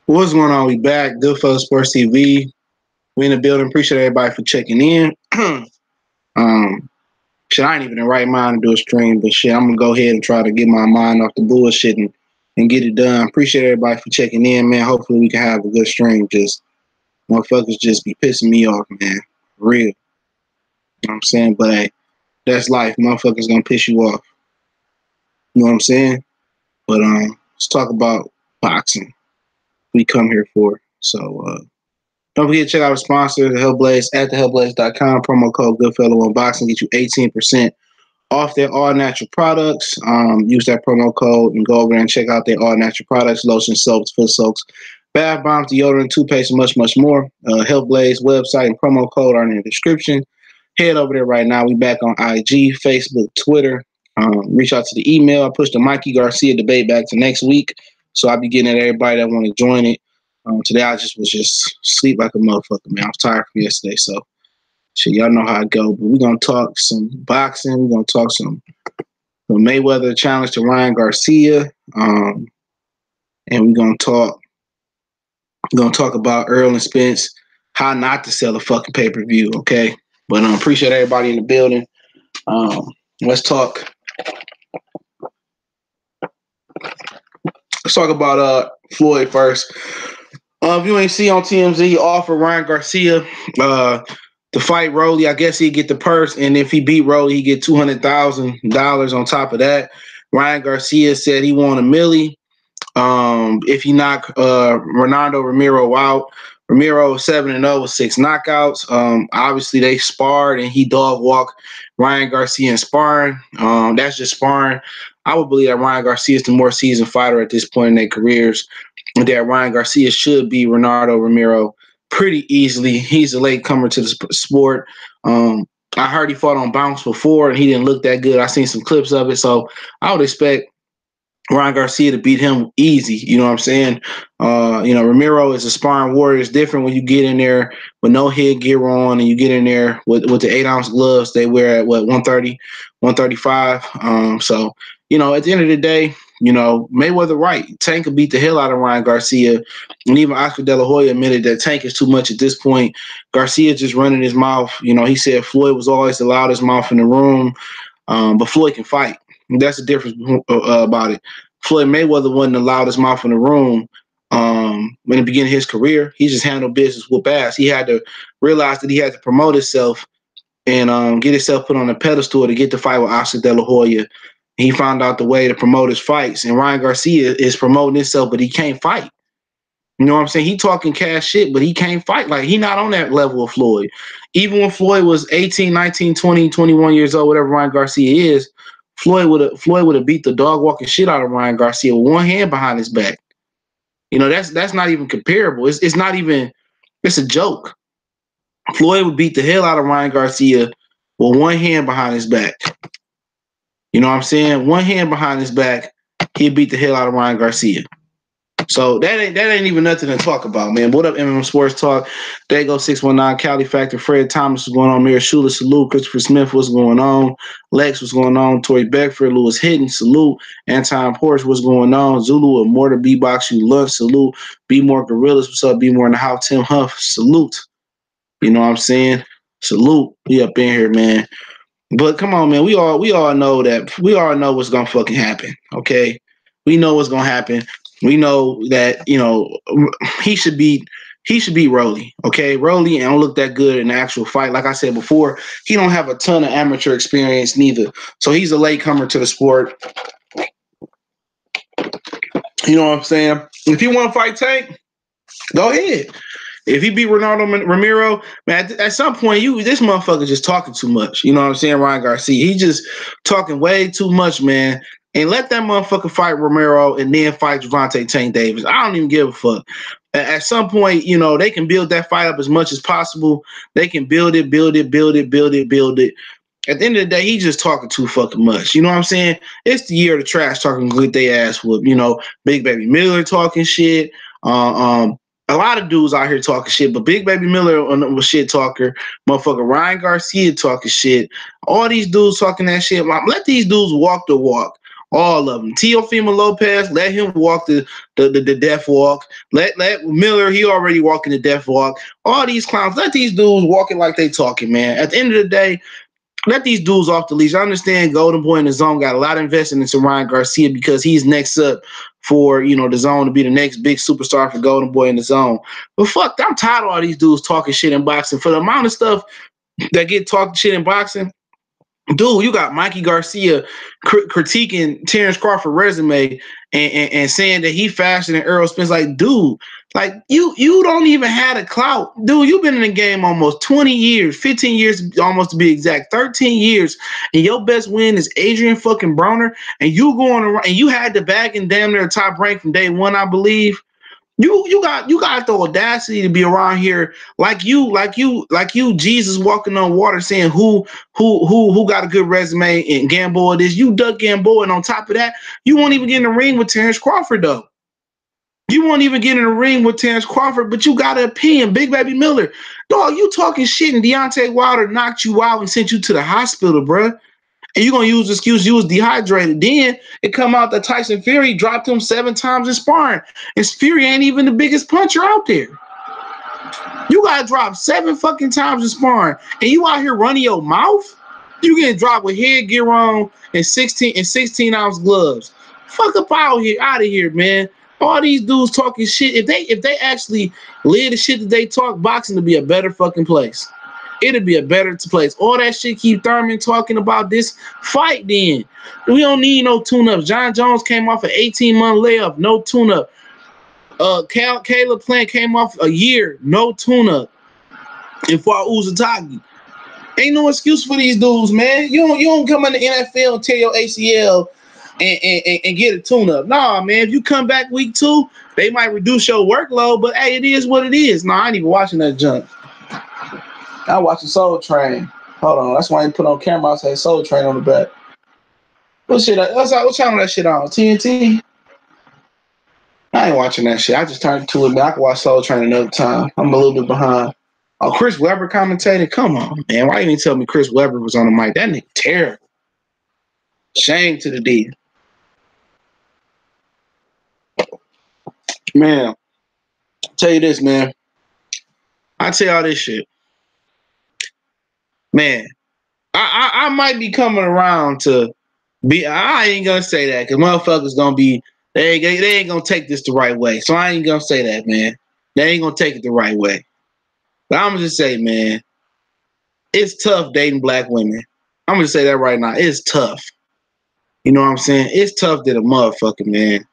What's going on? We back. Goodfellas Sports TV. We in the building. Appreciate everybody for checking in. um, shit, I ain't even in the right mind to do a stream, but shit, I'm gonna go ahead and try to get my mind off the bullshit and get it done. Appreciate everybody for checking in, man. Hopefully we can have a good stream. Just motherfuckers just be pissing me off, man. For real. You know what I'm saying? But hey, that's life. Motherfuckers gonna piss you off. You know what I'm saying? But let's talk about boxing. We come here for. So don't forget to check out our sponsor, the Hellblaze, at thehellblaze.com. Promo code Goodfellow Unboxing get you 18% off their all-natural products. Use that promo code and go over there and check out their all-natural products, lotion, soaps, foot soaks, bath bombs, deodorant, toothpaste, and much, much more. Hellblaze website and promo code are in the description. Head over there right now. We back on IG, Facebook, Twitter. Reach out to the email. I pushed the Mikey Garcia debate back to next week, so I'll be getting at everybody that want to join it. Today I was just sleep like a motherfucker, man. I was tired from yesterday, so shit, y'all know how I go. But we're gonna talk some boxing. We're gonna talk some Mayweather challenge to Ryan Garcia, and we're gonna talk about Errol and Spence, how not to sell a fucking pay-per-view. Okay, but appreciate everybody in the building. Let's talk. Let's talk about Floyd first. If you ain't see on TMZ, he offered Ryan Garcia to fight Rolly. I guess he'd get the purse, and if he beat Rolly, he'd get $200,000 on top of that. Ryan Garcia said he won $1 million if he knocked Romero out. Romero 7-0 with 6 knockouts. Obviously, they sparred, and he dog walked Ryan Garcia in sparring. That's just sparring. I would believe that Ryan Garcia is the more seasoned fighter at this point in their careers. That Ryan Garcia should be Ronaldo Romero pretty easily. He's a late comer to the sport. I heard he fought on Bounce before, and he didn't look that good. I seen some clips of it, so I would expect Ryan Garcia to beat him easy. You know what I'm saying? Romero is a sparring warrior. It's different when you get in there with no headgear on and you get in there with the 8-ounce gloves they wear at 130, 135. So, at the end of the day, Mayweather right. Tank could beat the hell out of Ryan Garcia. And even Oscar De La Hoya admitted that Tank is too much at this point. Garcia just running his mouth. He said Floyd was always the loudest mouth in the room, but Floyd can fight. That's the difference about it. Floyd Mayweather wasn't the loudest mouth in the room in the beginning of his career. He just handled business with ass. He had to realize that he had to promote himself and get himself put on a pedestal to get the fight with Oscar De La Hoya. He found out the way to promote his fights. And Ryan Garcia is promoting himself, but he can't fight. You know what I'm saying? He talking cash shit, but he can't fight. Like, he not on that level of Floyd. Even when Floyd was 18, 19, 20, 21 years old, whatever Ryan Garcia is, Floyd would have beat the dog walking shit out of Ryan Garcia with one hand behind his back. That's not even comparable. It's not even. It's a joke. Floyd would beat the hell out of Ryan Garcia with one hand behind his back. You know what I'm saying? One hand behind his back, he'd beat the hell out of Ryan Garcia. So that ain't even nothing to talk about, man. What up, MM Sports Talk? There you go, 619 Cali Factor. Fred Thomas, what's going on? Mira Shula, salute. Christopher Smith, what's going on? Lex, what's going on? Tori Beckford, Lewis Hidden, salute. Anton Porsche, what's going on? Zulu, Immortal, B-Box, you love, salute. Be More Gorillas, what's up? Be More in the house, Tim Huff, salute. You know what I'm saying? Salute. We up in here, man. But come on, man. We all know that. We all know what's gonna fucking happen. Okay, we know what's gonna happen. We know that he should beat Rolly. Okay, Rolly and don't look that good in the actual fight. Like I said before, he don't have a ton of amateur experience neither. So he's a late comer to the sport. You know what I'm saying? If you want to fight Tank, go ahead. If he beat Romero, man, at some point, this motherfucker just talking too much. You know what I'm saying? Ryan Garcia, he just talking way too much, man. And let that motherfucker fight Romero and then fight Gervonta Tank Davis. I don't even give a fuck. At some point, they can build that fight up as much as possible. They can build it. At the end of the day, he just talking too fucking much. You know what I'm saying? It's the year of the trash talking good they ass whoop. Big Baby Miller talking shit. A lot of dudes out here talking shit, but Big Baby Miller was shit talker. Motherfucker Ryan Garcia talking shit. All these dudes talking that shit. Let these dudes walk the walk. All of them. Teofimo Lopez, let him walk the death walk. Let Miller, he already walking the death walk. All these clowns, let these dudes walking like they talking, man. At the end of the day, let these dudes off the leash. I understand Golden Boy in the Zone got a lot of investment into Ryan Garcia because he's next up for, the Zone to be the next big superstar for Golden Boy in the Zone. But fuck, I'm tired of all these dudes talking shit in boxing. For the amount of stuff that get talking shit in boxing, dude, you got Mikey Garcia critiquing Terrence Crawford's resume and saying that he faster than Errol Spence. Like, dude, like you don't even have the clout. Dude, you've been in the game almost 20 years, 15 years almost to be exact, 13 years, and your best win is Adrian fucking Broner, and you going around and you had the bag and damn near top rank from day one, I believe. You got the audacity to be around here like you Jesus walking on water saying who got a good resume and Gamboa this. You duck Gamboa, and on top of that, you won't even get in the ring with Terrence Crawford though. You won't even get in the ring with Terrence Crawford, but you got an opinion. Big Baby Miller. Dog, you talking shit and Deontay Wilder knocked you out and sent you to the hospital, bruh. And you're going to use the excuse you was dehydrated. Then it come out that Tyson Fury dropped him 7 times in sparring. And Fury ain't even the biggest puncher out there. You got to drop 7 fucking times in sparring. And you out here running your mouth? You getting dropped with headgear on and 16-ounce gloves. Fuck up out of here, man. All these dudes talking shit. If they actually live the shit that they talk, boxing to be a better fucking place. It'd be a better place. All that shit Keith Thurman talking about this fight then. We don't need no tune-ups. John Jones came off an 18-month layoff, no tune-up. Caleb Plant came off a year, no tune-up. And fought Uzatagi. Ain't no excuse for these dudes, man. You don't come in the NFL and tear your ACL and get a tune-up. Nah, man. If you come back week 2, they might reduce your workload, but hey, it is what it is. Nah, I ain't even watching that junk. I watching Soul Train. Hold on, that's why I put on camera. I say Soul Train on the back. What channel that shit on? TNT? I ain't watching that shit. I just turned to it, man. I can watch Soul Train another time. I'm a little bit behind. Oh, Chris Webber commentated? Come on, man. Why you didn't tell me Chris Webber was on the mic? That nigga terrible. Shame to the D. Man, I'll tell you this, man. I tell y'all this shit. Man, I might be coming around to be. I ain't gonna say that because motherfuckers gonna be. They ain't gonna take this the right way. So I ain't gonna say that, man. They ain't gonna take it the right way. But I'm gonna just say, man, it's tough dating black women. I'm gonna say that right now. It's tough. You know what I'm saying? It's tough to the motherfucker, man.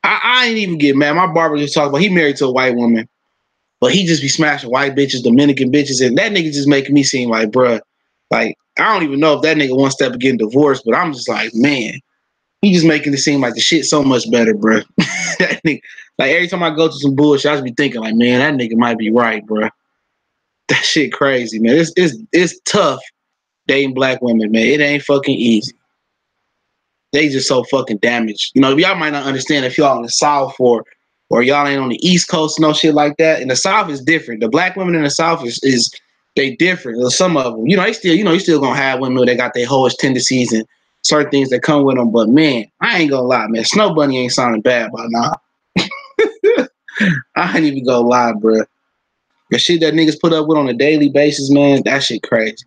I ain't even get mad. My barber just talked about he married to a white woman. But he just be smashing white bitches, Dominican bitches, and that nigga just making me seem like, bruh, like, I don't even know if that nigga one step of getting divorced, but I'm just like, man, he just making it seem like the shit so much better, bruh. That nigga, like, every time I go to some bullshit, I just be thinking like, man, that nigga might be right, bruh. That shit crazy, man. It's tough dating black women, man. It ain't fucking easy. They just so fucking damaged. You know, y'all might not understand if y'all in the South or y'all ain't on the East Coast, no shit like that. And the South is different. The black women in the South is they different. Some of them, you still gonna have women that got their hoish tendencies and certain things that come with them. But man, I ain't gonna lie, man. Snow Bunny ain't sounding bad by now. I ain't even gonna lie, bro. The shit that niggas put up with on a daily basis, man, that shit crazy.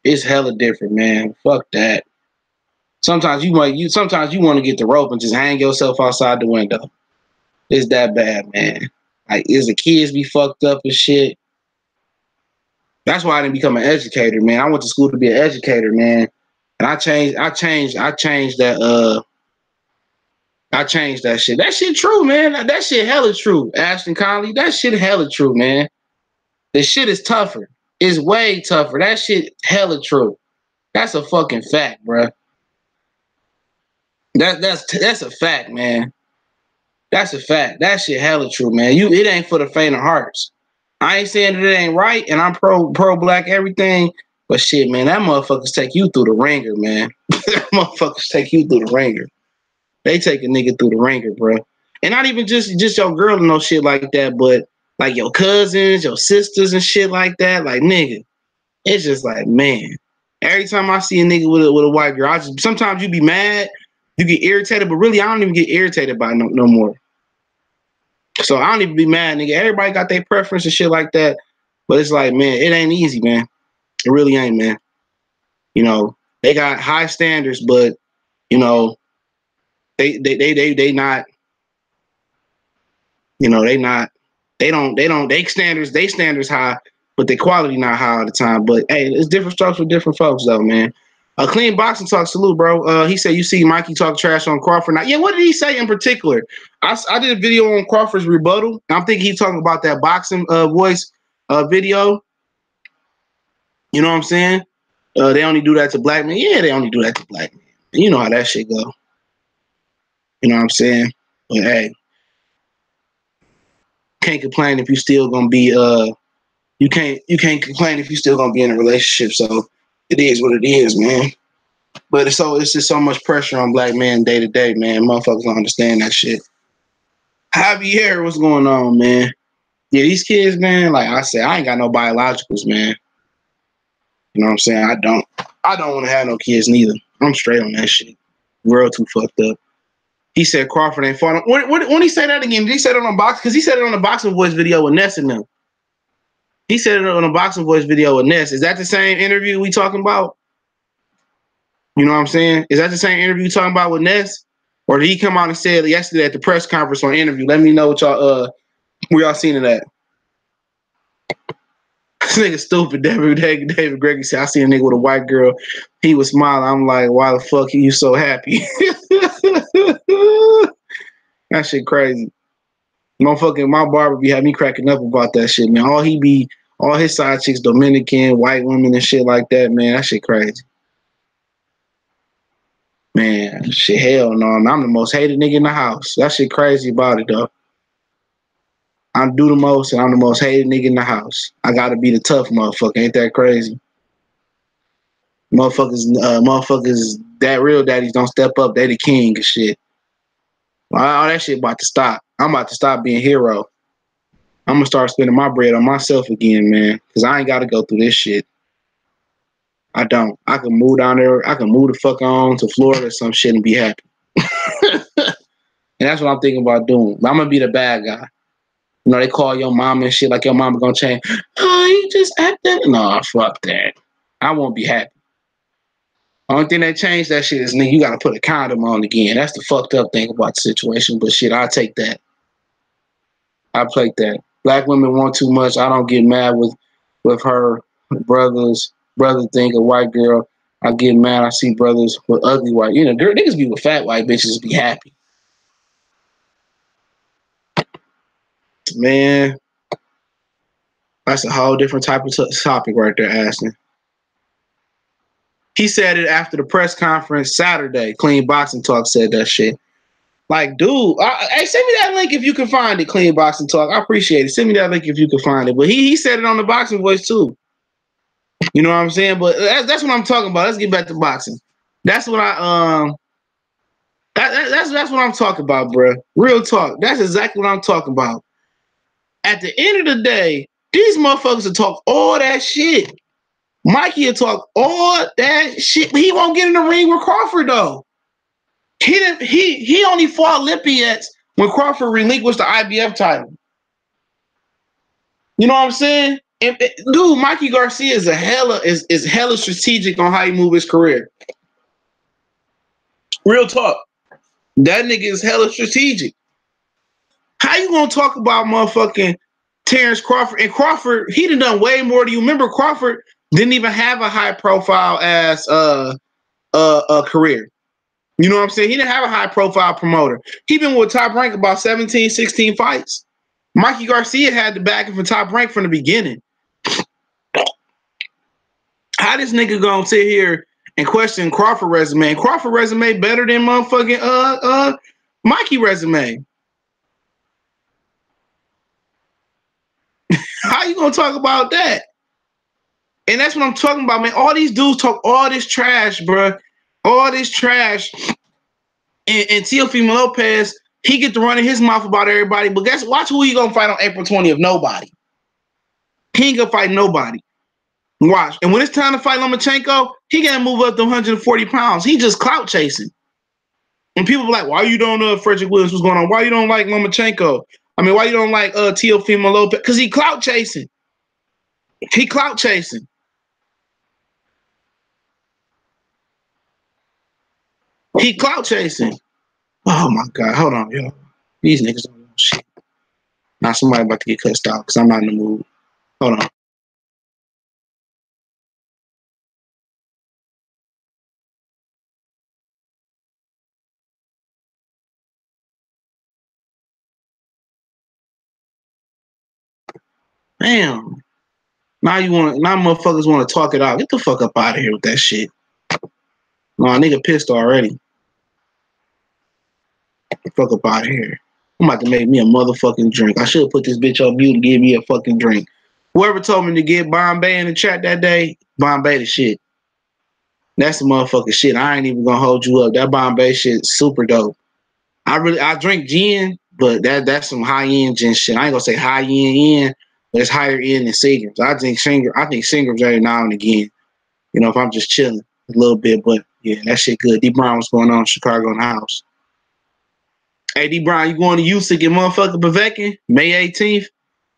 It's hella different, man. Fuck that. Sometimes you want to get the rope and just hang yourself outside the window. It's that bad, man. Like, is the kids be fucked up and shit? That's why I didn't become an educator, man. I went to school to be an educator, man. And I changed that shit. That shit true, man. That shit hella true. Ashton Conley, that shit hella true, man. The shit is tougher. It's way tougher. That shit hella true. That's a fucking fact, bruh. That's a fact, man. That's a fact. That shit hella true, man. It ain't for the faint of hearts. I ain't saying that it ain't right, and I'm pro black everything, but shit, man, that motherfuckers take you through the ringer, man. Motherfuckers take you through the ringer. They take a nigga through the ringer, bro. And not even just your girl and no shit like that, but like your cousins, your sisters and shit like that. Like, nigga, it's just like, man, Every time I see a nigga with a white girl, sometimes you be mad, you get irritated, but really I don't even get irritated by it no more. So I don't even be mad, nigga. Everybody got their preference and shit like that. But it's like, man, it ain't easy, man. It really ain't, man. You know, they got high standards, but you know, they not, you know, they standards high, but the quality not high all the time. But hey, it's different strokes for different folks though, man. A clean boxing talk, salute, bro. He said you see Mikey talk trash on Crawford. Now, yeah, what did he say in particular? I did a video on Crawford's rebuttal. I'm thinking he's talking about that boxing voice video. You know what I'm saying? They only do that to black men. Yeah, they only do that to black men. You know how that shit go. You know what I'm saying? But hey, can't complain if you still gonna be you can't complain if you still gonna be in a relationship. So it is what it is, man. But it's just so much pressure on black men day to day, man. Motherfuckers don't understand that shit. Javier, what's going on, man? Yeah, these kids, man, like I said, I ain't got no biologicals, man. You know what I'm saying? I don't want to have no kids neither. I'm straight on that shit. World too fucked up. He said Crawford ain't fought. When he say that again, did he say it on the box? Because he said it on the Boxing Voice video with Ness and them. He said it on the Boxing Voice video with Ness. Is that the same interview we talking about? You know what I'm saying? Is that the same interview you talking about with Ness? Or did he come out and say it yesterday at the press conference on interview? Let me know what y'all where y'all seen it at. This nigga stupid. David Gregory said, I see a nigga with a white girl. He was smiling. I'm like, why the fuck are you so happy? That shit crazy. Motherfucking my barber be having me cracking up about that shit, man. All his side chicks, Dominican, white women and shit like that, man. That shit crazy. Man, shit, hell no. I'm the most hated nigga in the house. That shit crazy about it, though. I do the most, and I'm the most hated nigga in the house. I gotta be the tough motherfucker. Ain't that crazy? Motherfuckers, that real daddies don't step up. They the king and shit. All that shit about to stop. I'm about to stop being hero. I'm gonna start spending my bread on myself again, man. Cause I ain't gotta go through this shit. I don't. I can move down there. I can move the fuck on to Florida or some shit and be happy. And that's what I'm thinking about doing. I'm gonna be the bad guy. You know, they call your mama and shit like your mama gonna change. Oh, you just acting. No, fuck that. I won't be happy. Only thing that changed that shit is, nigga, you gotta put a condom on again. That's the fucked up thing about the situation. But shit, I'll take that. I take that. Black women want too much. I don't get mad with her brother think a white girl. I get mad. I see brothers with ugly white. You know, niggas be with fat white bitches be happy. Man, that's a whole different type of topic right there, Ashton. He said it after the press conference Saturday. Clean Boxing Talk said that shit. Like, dude, hey, send me that link if you can find it, Clean Boxing Talk. I appreciate it. Send me that link if you can find it. But he said it on the Boxing Voice too. You know what I'm saying? But that's what I'm talking about. Let's get back to boxing. That's what that's what I'm talking about, bro. Real talk. That's exactly what I'm talking about. At the end of the day, these motherfuckers will talk all that shit. Mikey will talk all that shit, but he won't get in the ring with Crawford though. He only fought Olympians when Crawford relinquished the IBF title. You know what I'm saying? Dude, Mikey Garcia is hella strategic on how he move his career. Real talk. That nigga is hella strategic. How you gonna talk about motherfucking Terrence Crawford? And Crawford, he done way more. Do you remember Crawford didn't even have a high profile as a career? You know what I'm saying? He didn't have a high profile promoter. He been with Top Rank about 17, 16 fights. Mikey Garcia had the backing for Top Rank from the beginning. How this nigga gonna sit here and question Crawford resume? Crawford resume better than motherfucking Mikey resume. How you gonna talk about that? And that's what I'm talking about, man. All these dudes talk all this trash, bro. All this trash. And Teofimo Lopez, he get to running his mouth about everybody. But watch who he gonna fight on April 20th. Nobody. He ain't gonna fight nobody. Watch. And when it's time to fight Lomachenko, He can't move up to 140 pounds. He just clout chasing. And people be like, why you don't know Frederick Williams what's going on? Why you don't like Lomachenko? I mean, why you don't like Teofimo Lopez? Because he clout chasing. He clout chasing. He clout chasing. Oh my God. Hold on, yo. These niggas don't know shit. Now somebody about to get cussed out because I'm not in the mood. Hold on. Damn. Now motherfuckers want to talk it out. Get the fuck up out of here with that shit. Nah, nigga pissed already. Get the fuck up out of here. I'm about to make me a motherfucking drink. I should have put this bitch on mute and give me a fucking drink. Whoever told me to get Bombay in the chat that day, Bombay the shit. That's the motherfucking shit. I ain't even gonna hold you up. That Bombay shit super dope. I drink gin, but that's some high end gin shit. I ain't gonna say high end, but it's higher end than Seagram's. I think Seagram's every now and again. You know, if I'm just chilling a little bit, but yeah, that shit good. D Brown, what's going on in Chicago in the house? Hey D Brown, you going to Houston to get motherfucking Paveckin May 18th?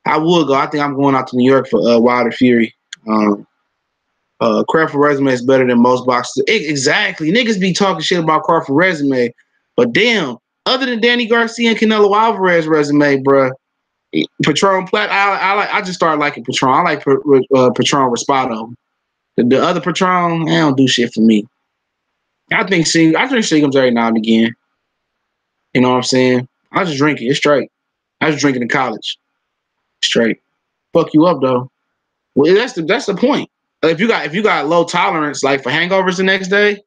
I would go. I think I'm going out to New York for Wilder Fury. Crawford resume is better than most boxers. Exactly. Niggas be talking shit about Crawford resume, but damn, other than Danny Garcia and Canelo Alvarez resume, bruh, Patron Plat, I just started liking Patron. I like Patron Raspado. The other Patron, they don't do shit for me. I drink Seagram's every now and again. You know what I'm saying? I just drink it. It's straight. I just drink it in college. Straight. Fuck you up though. Well, that's the point. If you got low tolerance, like for hangovers the next day,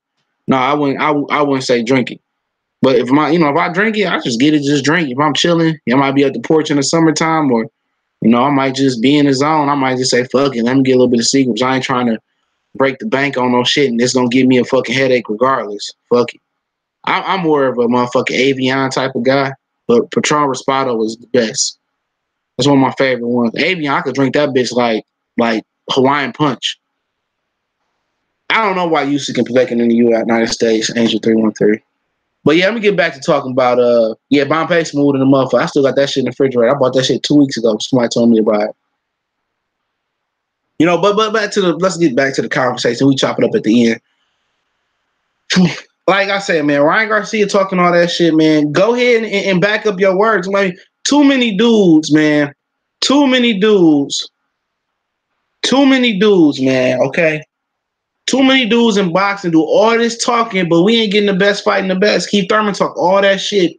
no, I wouldn't say drink it. But if I drink it, I just get it, just drink. If I'm chilling, I might be at the porch in the summertime, or I might just be in the zone. I might just say, fuck it, let me get a little bit of Seagram's. I ain't trying to break the bank on no shit, and it's gonna give me a fucking headache regardless. Fuck it. I'm more of a motherfucking Avion type of guy, but Patron Raspado is the best. That's one of my favorite ones. Avion, I could drink that bitch like Hawaiian Punch. I don't know why you can play in the United States, Angel 313. But yeah, let me get back to talking about Bombay smooth in the motherfucker. I still got that shit in the refrigerator. I bought that shit 2 weeks ago. Somebody told me about it. But let's get back to the conversation. We chop it up at the end. Like I said, man, Ryan Garcia talking all that shit, man. Go ahead and back up your words. Like, too many dudes, man. Too many dudes, man, okay? Too many dudes in boxing do all this talking, but we ain't getting the best fighting the best. Keith Thurman talk all that shit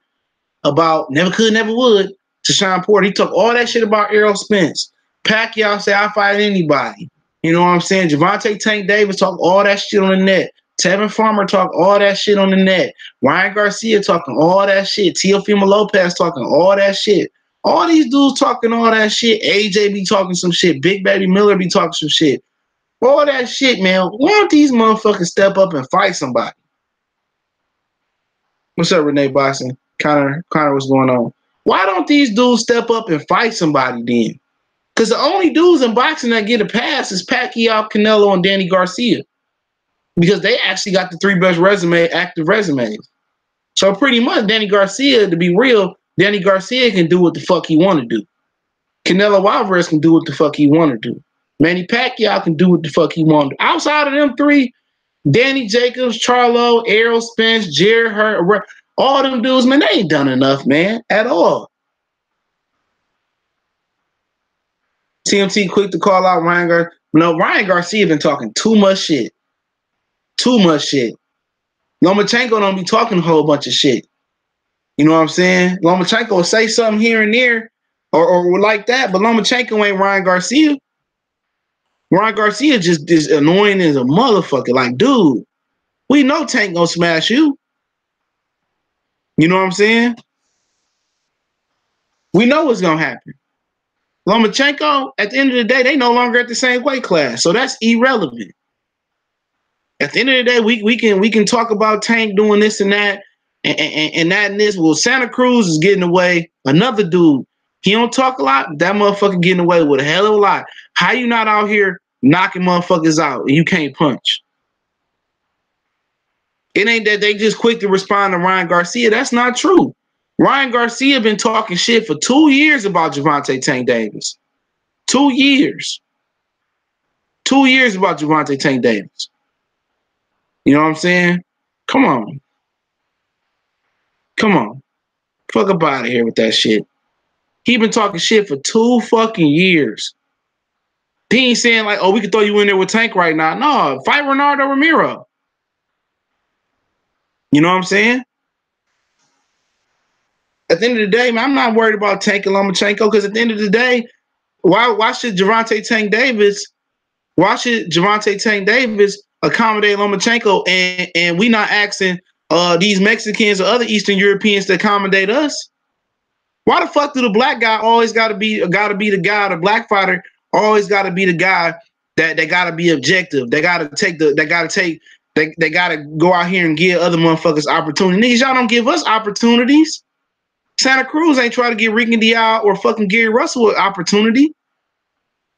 about never could, never would to Sean Porter. He talk all that shit about Errol Spence. Pacquiao say I fight anybody. You know what I'm saying? Gervonta Tank Davis talk all that shit on the net. Tevin Farmer talk all that shit on the net. Ryan Garcia talking all that shit. Teofimo Lopez talking all that shit. All these dudes talking all that shit. AJ be talking some shit. Big Baby Miller be talking some shit. All that shit, man. Why don't these motherfuckers step up and fight somebody? What's up, Renee Boston? Connor, what's going on? Why don't these dudes step up and fight somebody then? Because the only dudes in boxing that get a pass is Pacquiao, Canelo, and Danny Garcia. Because they actually got the 3 best active resumes. So pretty much, Danny Garcia, to be real, Danny Garcia can do what the fuck he want to do. Canelo Alvarez can do what the fuck he want to do. Manny Pacquiao can do what the fuck he want to do. Outside of them 3, Danny Jacobs, Charlo, Errol Spence, Jared Hurt, all them dudes, man, they ain't done enough, man, at all. TMT quick to call out Ryan Garcia. No, Ryan Garcia been talking too much shit. Too much shit. Lomachenko don't be talking a whole bunch of shit. You know what I'm saying? Lomachenko will say something here and there or like that, but Lomachenko ain't Ryan Garcia. Ryan Garcia just is annoying as a motherfucker. Like, dude, we know Tank gonna smash you. You know what I'm saying? We know what's gonna happen. Lomachenko, at the end of the day, they no longer at the same weight class, so that's irrelevant. At the end of the day, we can talk about Tank doing this and that, and that and this. Well, Santa Cruz is getting away. Another dude, he don't talk a lot. That motherfucker getting away with a hell of a lot. How you not out here knocking motherfuckers out and you can't punch? It ain't that they just quick to respond to Ryan Garcia. That's not true. Ryan Garcia been talking shit for 2 years about Gervonta Tank Davis. 2 years. 2 years about Gervonta Tank Davis. You know what I'm saying? Come on. Come on. Fuck up out of here with that shit. He been talking shit for 2 fucking years. He ain't saying like, oh, we can throw you in there with Tank right now. No, fight Ronaldo Romero. You know what I'm saying? At the end of the day, man, I'm not worried about Tank and Lomachenko because at the end of the day, why should Gervonta Tank Davis accommodate Lomachenko and we not asking these Mexicans or other Eastern Europeans to accommodate us? Why the fuck do the black guy always gotta be the guy, the black fighter always gotta be the guy that they gotta be objective. They gotta go out here and give other motherfuckers opportunity. Niggas, y'all don't give us opportunities. Santa Cruz ain't trying to get Ricky Dial or fucking Gary Russell an opportunity.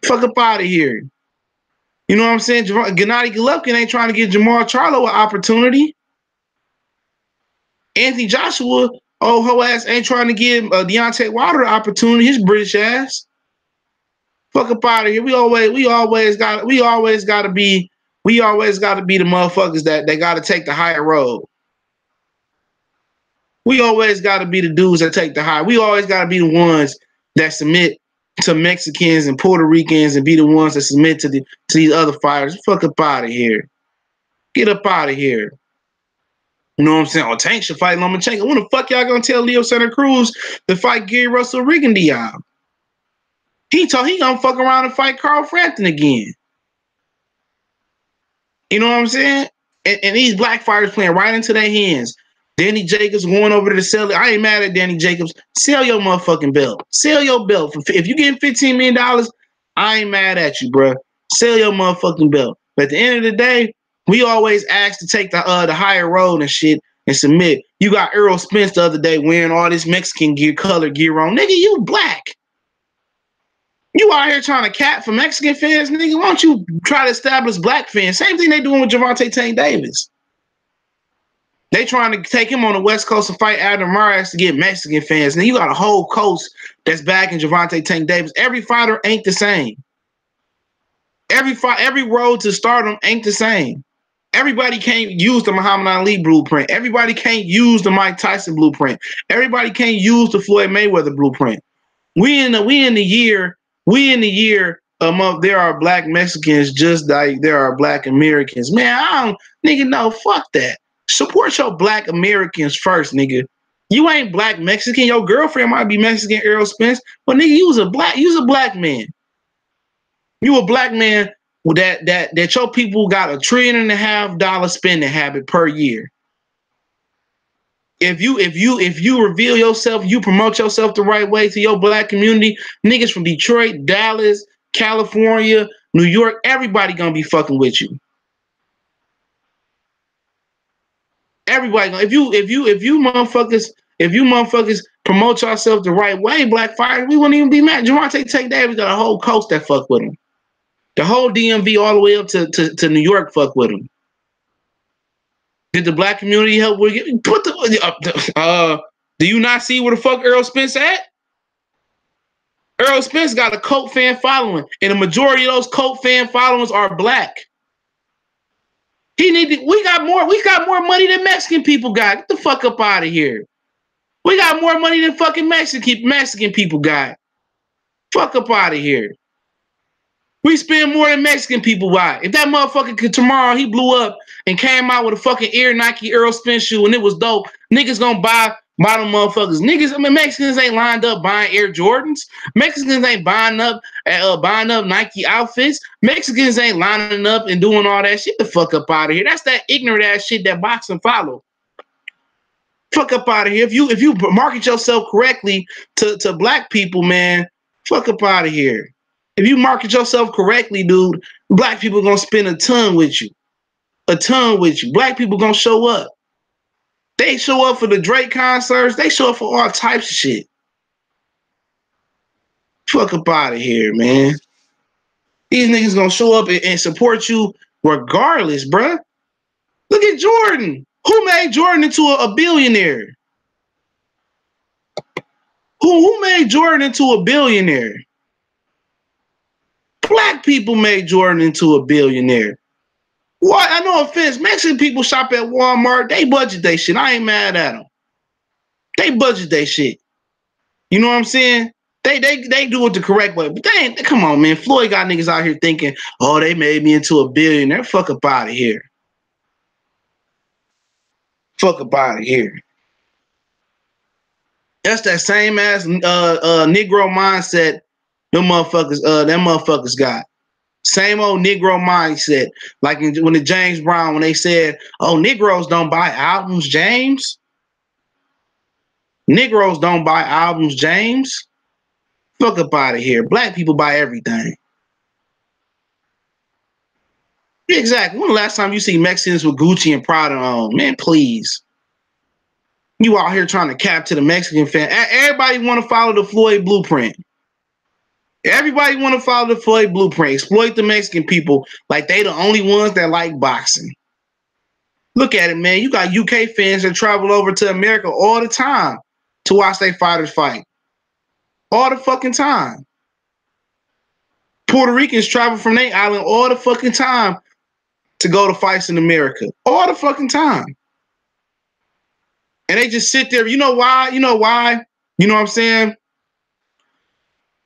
Fuck up out of here. You know what I'm saying? Gennady Golovkin ain't trying to give Jamal Charlo an opportunity. Anthony Joshua, her ass ain't trying to give Deontay Wilder an opportunity. His British ass. Fuck up out of here. We always gotta be the motherfuckers that they gotta take the higher road. We always gotta be the dudes that take the high. We always gotta be the ones that submit to Mexicans and Puerto Ricans and be the ones that submit to these other fighters. Fuck up out of here. Get up out of here. You know what I'm saying? Oh, Tank should fight Lomachenko. When the fuck y'all gonna tell Leo Santa Cruz to fight Gary Russell Ricky Dial? He gonna fuck around and fight Carl Frampton again. You know what I'm saying? And these black fighters playing right into their hands. Danny Jacobs going over to sell it. I ain't mad at Danny Jacobs. Sell your motherfucking belt. Sell your belt. If you getting $15 million, I ain't mad at you, bro. Sell your motherfucking belt. But at the end of the day, we always ask to take the higher road and shit and submit. You got Errol Spence the other day wearing all this Mexican color gear on. Nigga, you black. You out here trying to cap for Mexican fans, nigga. Why don't you try to establish black fans? Same thing they doing with Gervonta Tank Davis. They trying to take him on the West Coast and fight Adam Mares to get Mexican fans. Now you got a whole coast that's backing Gervonta Tank Davis. Every fighter ain't the same. Every road to stardom ain't the same. Everybody can't use the Muhammad Ali blueprint. Everybody can't use the Mike Tyson blueprint. Everybody can't use the Floyd Mayweather blueprint. We in the year there are black Mexicans just like there are black Americans. Man, no, fuck that. Support your black Americans first, nigga. You ain't black Mexican. Your girlfriend might be Mexican, Errol Spence, but nigga, you's a black man. You a black man that your people got $1.5 trillion spending habit per year. If you reveal yourself, you promote yourself the right way to your black community, niggas from Detroit, Dallas, California, New York, everybody gonna be fucking with you. Everybody gonna, if you motherfuckers promote yourself the right way, black fighters, we wouldn't even be mad. Gervonta Tank Davis got a whole coast that fuck with him. The whole DMV all the way up to New York fuck with him. Did the black community help with it? Do you not see where the fuck Errol Spence at? Errol Spence got a cult fan following, and the majority of those cult fan followers are black. We got more money than Mexican people got. Get the fuck up out of here. We got more money than fucking Mexican people got. Fuck up out of here. We spend more than Mexican people buy. If that motherfucker could tomorrow he blew up and came out with a fucking Air Nike Errol Spence shoe and it was dope, niggas gonna buy them motherfuckers. Mexicans ain't lined up buying Air Jordans. Mexicans ain't buying up Nike outfits. Mexicans ain't lining up and doing all that shit. The fuck up out of here. That's that ignorant ass shit that boxing follow. Fuck up out of here. If you market yourself correctly to black people, man, fuck up out of here. If you market yourself correctly, dude, black people gonna spend a ton with you. Black people gonna show up. They show up for the Drake concerts. They show up for all types of shit. Fuck up out of here, man. These niggas gonna show up and support you regardless, bruh. Look at Jordan. Who made Jordan into a billionaire? Who made Jordan into a billionaire? Black people made Jordan into a billionaire. What? I know offense. Mexican people shop at Walmart. They budget they shit. I ain't mad at them. They budget they shit. You know what I'm saying? They do it the correct way. But they ain't, come on, man. Floyd got niggas out here thinking, oh, they made me into a billionaire. Fuck up out of here. Fuck up out of here. That's that same ass Negro mindset them motherfuckers, that motherfuckers got. Same old Negro mindset. Like when the James Brown, when they said, oh, Negroes don't buy albums, James. Negroes don't buy albums, James. Fuck up out of here. Black people buy everything. Exactly. When the last time you see Mexicans with Gucci and Prada on? Man, please. You out here trying to capture the Mexican fan. Everybody want to follow the Floyd blueprint. Everybody want to follow the Floyd blueprint. Exploit the Mexican people like they the only ones that like boxing. Look at it, man. You got UK fans that travel over to America all the time to watch their fighters fight. All the fucking time. Puerto Ricans travel from their island all the fucking time to go to fights in America. All the fucking time. And they just sit there. You know why? You know why? You know what I'm saying?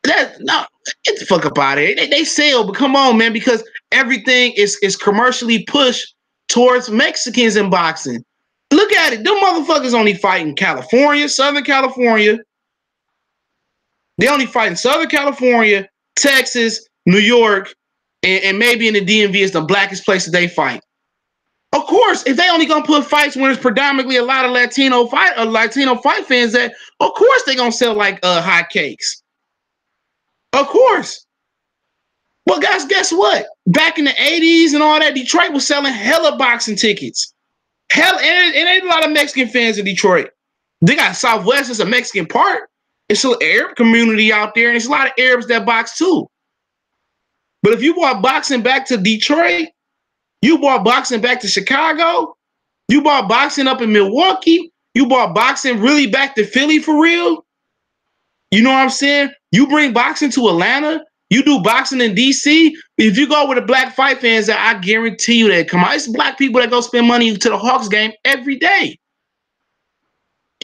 Get the fuck up out of here. They sell, but come on, man, because everything is commercially pushed towards Mexicans in boxing. Look at it. Them motherfuckers only fight in California, Southern California. They only fight in Southern California, Texas, New York, and maybe in the DMV is the blackest place that they fight. Of course, if they only gonna put fights when there's predominantly a lot of Latino fight fans, that of course they gonna sell like hotcakes. Of course. Well, guys, guess what? Back in the 80s and all that, Detroit was selling hella boxing tickets. Hell, and ain't a lot of Mexican fans in Detroit. They got Southwest as a Mexican part. It's an Arab community out there, and there's a lot of Arabs that box too. But if you brought boxing back to Detroit, you brought boxing back to Chicago, you brought boxing up in Milwaukee, you brought boxing really back to Philly for real. You know what I'm saying? You bring boxing to Atlanta, you do boxing in DC. If you go with the black fight fans, I guarantee you that come on. It's black people that go spend money to the Hawks game every day.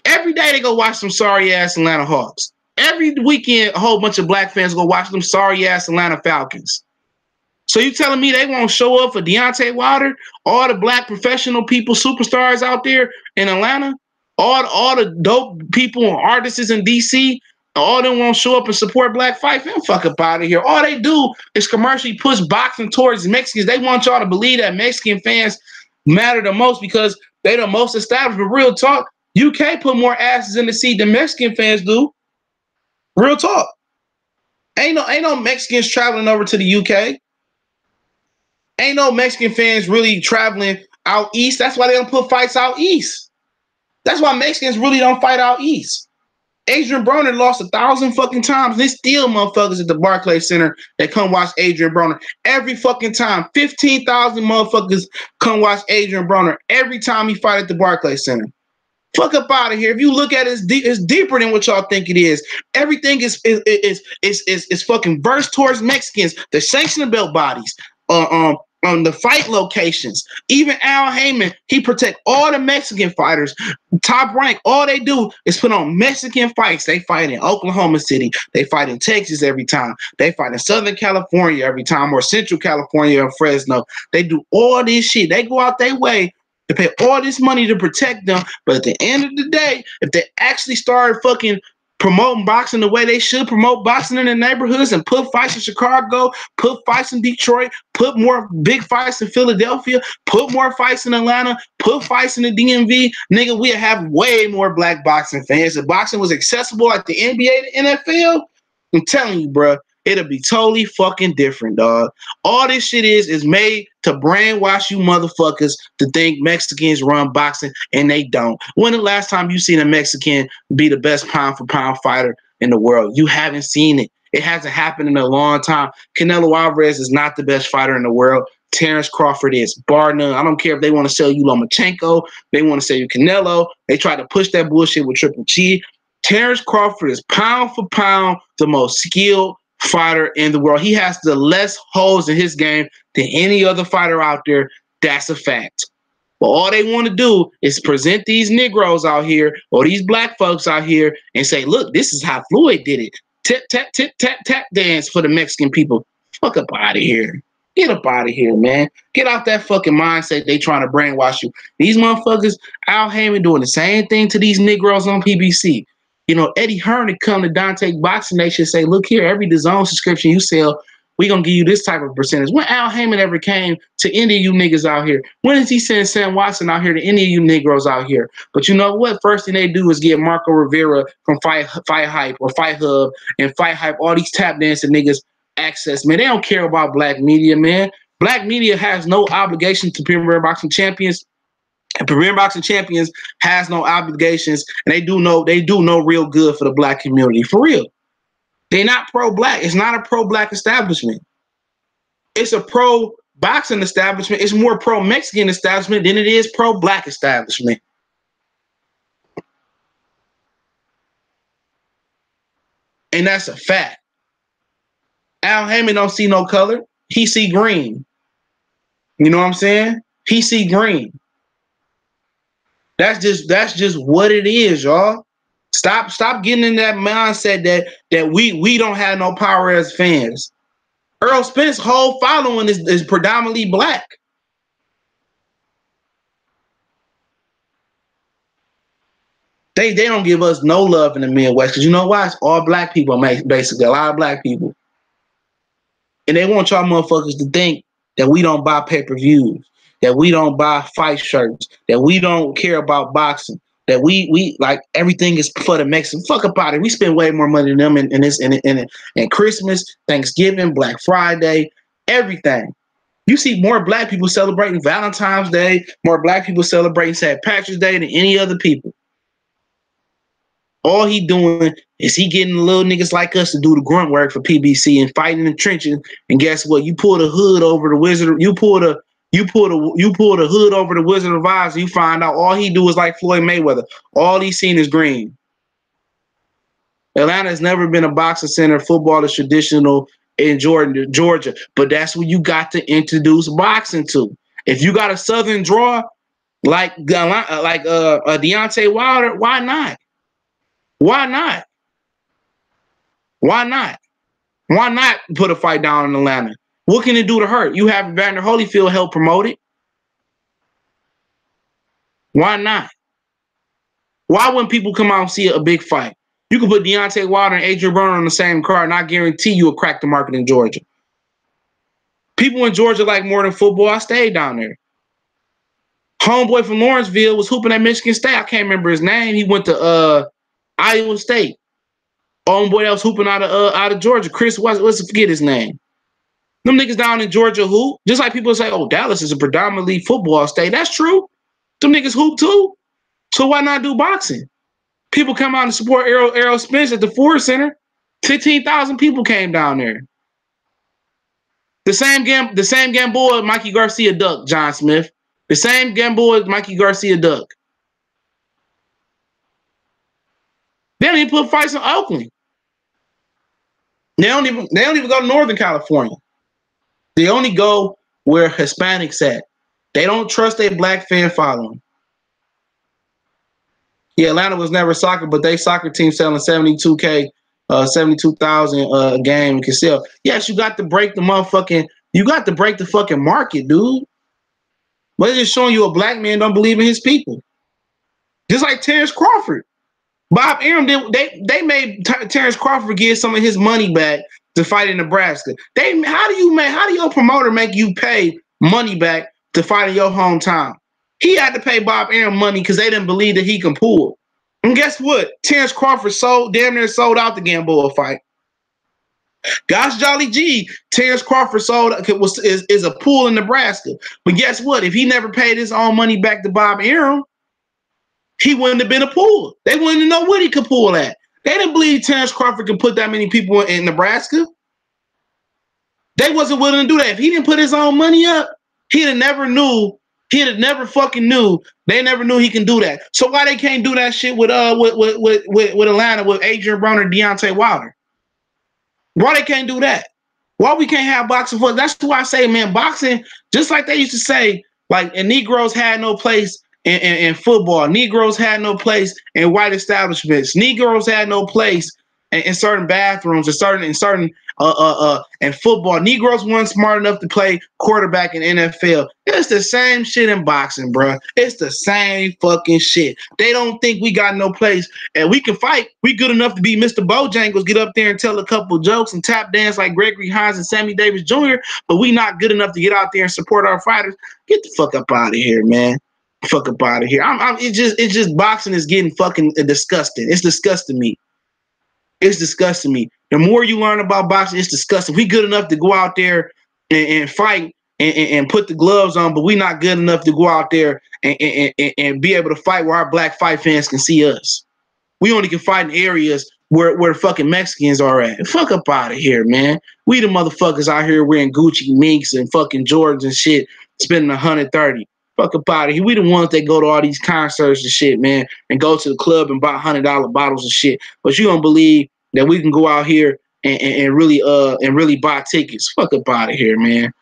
Every day they go watch some sorry ass Atlanta Hawks. Every weekend, a whole bunch of black fans go watch them sorry ass Atlanta Falcons. So you telling me they won't show up for Deontay Wilder? All the black professional people, superstars out there in Atlanta, all the dope people and artists in DC, all them won't show up and support black fight. Man, fuck up out of here. All they do is commercially push boxing towards Mexicans. They want y'all to believe that Mexican fans matter the most because they the most established. But real talk, UK put more asses in the seat than Mexican fans do. Real talk. Ain't no Mexicans traveling over to the UK. Ain't no Mexican fans really traveling out east. That's why they don't put fights out east. That's why Mexicans really don't fight out east. Adrian Broner lost 1,000 fucking times. And there's still motherfuckers at the Barclays Center that come watch Adrian Broner every fucking time. 15,000 motherfuckers come watch Adrian Broner every time he fight at the Barclays Center. Fuck up out of here. If you look at it, it's deeper than what y'all think it is. Everything is fucking versed towards Mexicans. The sanctioning belt bodies, on the fight locations. Even Al Heyman, he protect all the Mexican fighters. Top rank, all they do is put on Mexican fights. They fight in Oklahoma City. They fight in Texas every time. They fight in Southern California every time, or Central California or Fresno. They do all this shit. They go out their way to pay all this money to protect them. But at the end of the day, if they actually started fucking promoting boxing the way they should promote boxing in the neighborhoods and put fights in Chicago, put fights in Detroit, put more big fights in Philadelphia, put more fights in Atlanta, put fights in the DMV, nigga, we'd have way more black boxing fans. If boxing was accessible like the NBA, the NFL, I'm telling you, bro, it'll be totally fucking different, dog. All this shit is made to brainwash you motherfuckers to think Mexicans run boxing, and they don't. When the last time you seen a Mexican be the best pound for pound fighter in the world? You haven't seen it. It hasn't happened in a long time. Canelo Alvarez is not the best fighter in the world. Terrence Crawford is, bar none. I don't care if they want to sell you Lomachenko, they want to sell you Canelo. They try to push that bullshit with Triple G. Terrence Crawford is pound for pound the most skilled fighter in the world. He has the less holes in his game than any other fighter out there. That's a fact. But all they want to do is present these Negroes out here or these black folks out here and say, look, this is how Floyd did it. Tip, tap, tip, tap, tap dance for the Mexican people. Fuck up out of here. Get up out of here, man. Get out that fucking mindset they trying to brainwash you. These motherfuckers, Al Heyman doing the same thing to these Negroes on PBC. You know, Eddie Hearn to come to Dante Boxing Nation and say, look here, every DAZN subscription you sell, we're going to give you this type of percentage. When Al Heyman ever came to any of you niggas out here? When is he sending Sam Watson out here to any of you Negroes out here? But you know what? First thing they do is get Marco Rivera from Fight Hype or Fight Hub and Fight Hype, all these tap dancing niggas access. Man, they don't care about black media, man. Black media has no obligation to Premier Boxing Champions. And Premier Boxing Champions has no obligations, and they do know real good for the black community. For real. They're not pro-black. It's not a pro-black establishment. It's a pro-boxing establishment. It's more pro-Mexican establishment than it is pro-black establishment. And that's a fact. Al Heyman don't see no color. He see green. You know what I'm saying? He see green. That's just what it is, y'all. Stop getting in that mindset that we don't have no power as fans. Errol Spence's whole following is predominantly black. They don't give us no love in the Midwest because you know why? It's all black people, basically a lot of black people, and they want y'all motherfuckers to think that we don't buy pay-per-views, that we don't buy fight shirts, that we don't care about boxing, that we like everything is for the Mexican. Fuck about it. We spend way more money than them in Christmas, Thanksgiving, Black Friday, everything. You see more black people celebrating Valentine's Day, more black people celebrating St. Patrick's Day than any other people. All he doing is he getting little niggas like us to do the grunt work for PBC and fighting in the trenches. And guess what? You pull the hood over the Wizard. You pull the hood over the Wizard of Oz. And you find out all he do is like Floyd Mayweather. All he's seen is green. Atlanta has never been a boxing center. Football is traditional in Georgia, but that's where you got to introduce boxing to. If you got a Southern draw like Deontay Wilder, why not? Why not? Why not? Why not put a fight down in Atlanta? What can it do to hurt? You have Vander Holyfield help promote it. Why not? Why wouldn't people come out and see a big fight? You could put Deontay Wilder and Adrian Broner on the same card, and I guarantee you will crack the market in Georgia. People in Georgia like more than football. I stayed down there. Homeboy from Lawrenceville was hooping at Michigan State. I can't remember his name. He went to Iowa State. Homeboy else hooping out of Georgia. Chris, let's forget his name. Them niggas down in Georgia hoop. Just like people say, oh, Dallas is a predominantly football state. That's true. Them niggas hoop too. So why not do boxing? People come out and support Errol Spence at the Ford Center. 15,000 people came down there. The same Gamboa Mikey Garcia duck, John Smith. The same Gamboa Mikey Garcia duck. They don't even put fights in Oakland. They don't even go to Northern California. They only go where Hispanics at. They don't trust their black fan following. Yeah, Atlanta was never soccer, but they soccer team selling 72,000 a game can sell. Yes, you got to break the fucking market, dude. But it's just showing you a black man don't believe in his people. Just like Terrence Crawford. Bob Arum, they made Terrence Crawford give some of his money back to fight in Nebraska. How do your promoter make you pay money back to fight in your hometown? He had to pay Bob Arum money because they didn't believe that he can pull. And guess what? Terrence Crawford damn near sold out the Gamboa fight. Gosh Jolly G, Terrence Crawford is a pool in Nebraska. But guess what? If he never paid his own money back to Bob Arum, he wouldn't have been a pool. They wouldn't know what he could pull at. They didn't believe Terrence Crawford could put that many people in Nebraska. They wasn't willing to do that. If he didn't put his own money up, He'd have never knew. He'd have never fucking knew. They never knew he can do that. So why they can't do that shit with Atlanta with Adrian Broner, Deontay Wilder? Why they can't do that? Why we can't have boxing for? That's why I say, man, boxing, just like they used to say, like, and Negroes had no place in football. Negroes had no place in white establishments. Negroes had no place in certain bathrooms, and football. Negroes weren't smart enough to play quarterback in NFL. It's the same shit in boxing, bro. It's the same fucking shit. They don't think we got no place, and we can fight. We good enough to be Mr. Bojangles, get up there and tell a couple jokes and tap dance like Gregory Hines and Sammy Davis Jr., but we not good enough to get out there and support our fighters. Get the fuck up out of here, man. Fuck up out of here. It's just boxing is getting fucking disgusting. It's disgusting me. It's disgusting me. The more you learn about boxing, it's disgusting. We good enough to go out there and fight and put the gloves on, but we not good enough to go out there and be able to fight where our black fight fans can see us. We only can fight in areas where the fucking Mexicans are at. Fuck up out of here, man. We the motherfuckers out here wearing Gucci minks and fucking Jordans and shit, spending 130. Fuck up out of here. We the ones that go to all these concerts and shit, man, and go to the club and buy $100 bottles of shit. But you don't believe that we can go out here and really buy tickets. Fuck up out of here, man.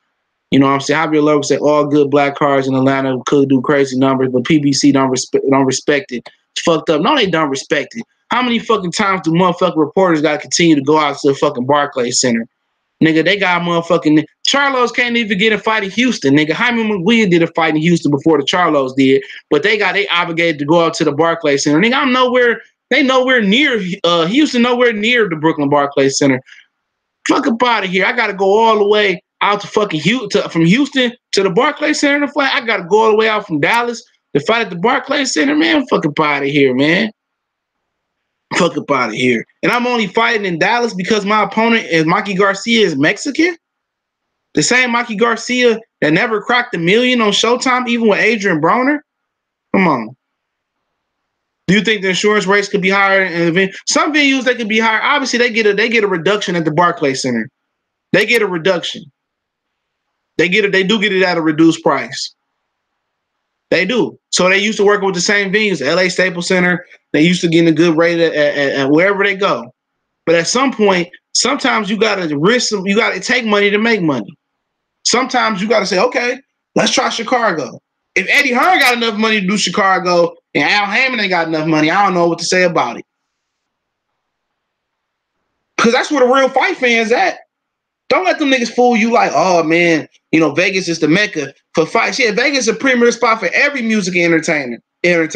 You know what I'm saying? Javier Logan said all good black cars in Atlanta could do crazy numbers, but PBC don't respect it. It's fucked up. No, they don't respect it. How many fucking times do motherfucking reporters got to continue to go out to the fucking Barclays Center? Nigga, they got motherfucking Charlos can't even get a fight in Houston. Nigga, Hyman McGuigan did a fight in Houston before the Charlos did, but they obligated to go out to the Barclays Center. Nigga, I'm nowhere. They nowhere near Houston, nowhere near the Brooklyn Barclays Center. Fuck up out of here. I got to go all the way out to fucking Houston, from Houston to the Barclays Center to fight. I got to go all the way out from Dallas to fight at the Barclays Center, man. Fuck up out of here, man. Fuck up out of here. And I'm only fighting in Dallas because my opponent is Mikey Garcia is Mexican. The same Mikey Garcia that never cracked $1 million on Showtime, even with Adrian Broner. Come on. Do you think the insurance rates could be higher in an event? Some venues they could be higher. Obviously, they get a reduction at the Barclays Center. They get a reduction. They do get it at a reduced price. They do. So they used to work with the same venues, LA Staples Center. They used to get a good rate at wherever they go. But at some point, sometimes you gotta risk some. You gotta take money to make money. Sometimes you gotta say, okay, let's try Chicago. If Eddie Hearn got enough money to do Chicago and Al Hammond ain't got enough money, I don't know what to say about it. Because that's where the real fight fans at. Don't let them niggas fool you like, oh, man, you know, Vegas is the mecca for fights. Yeah, Vegas is a premier spot for every music entertainer. Vegas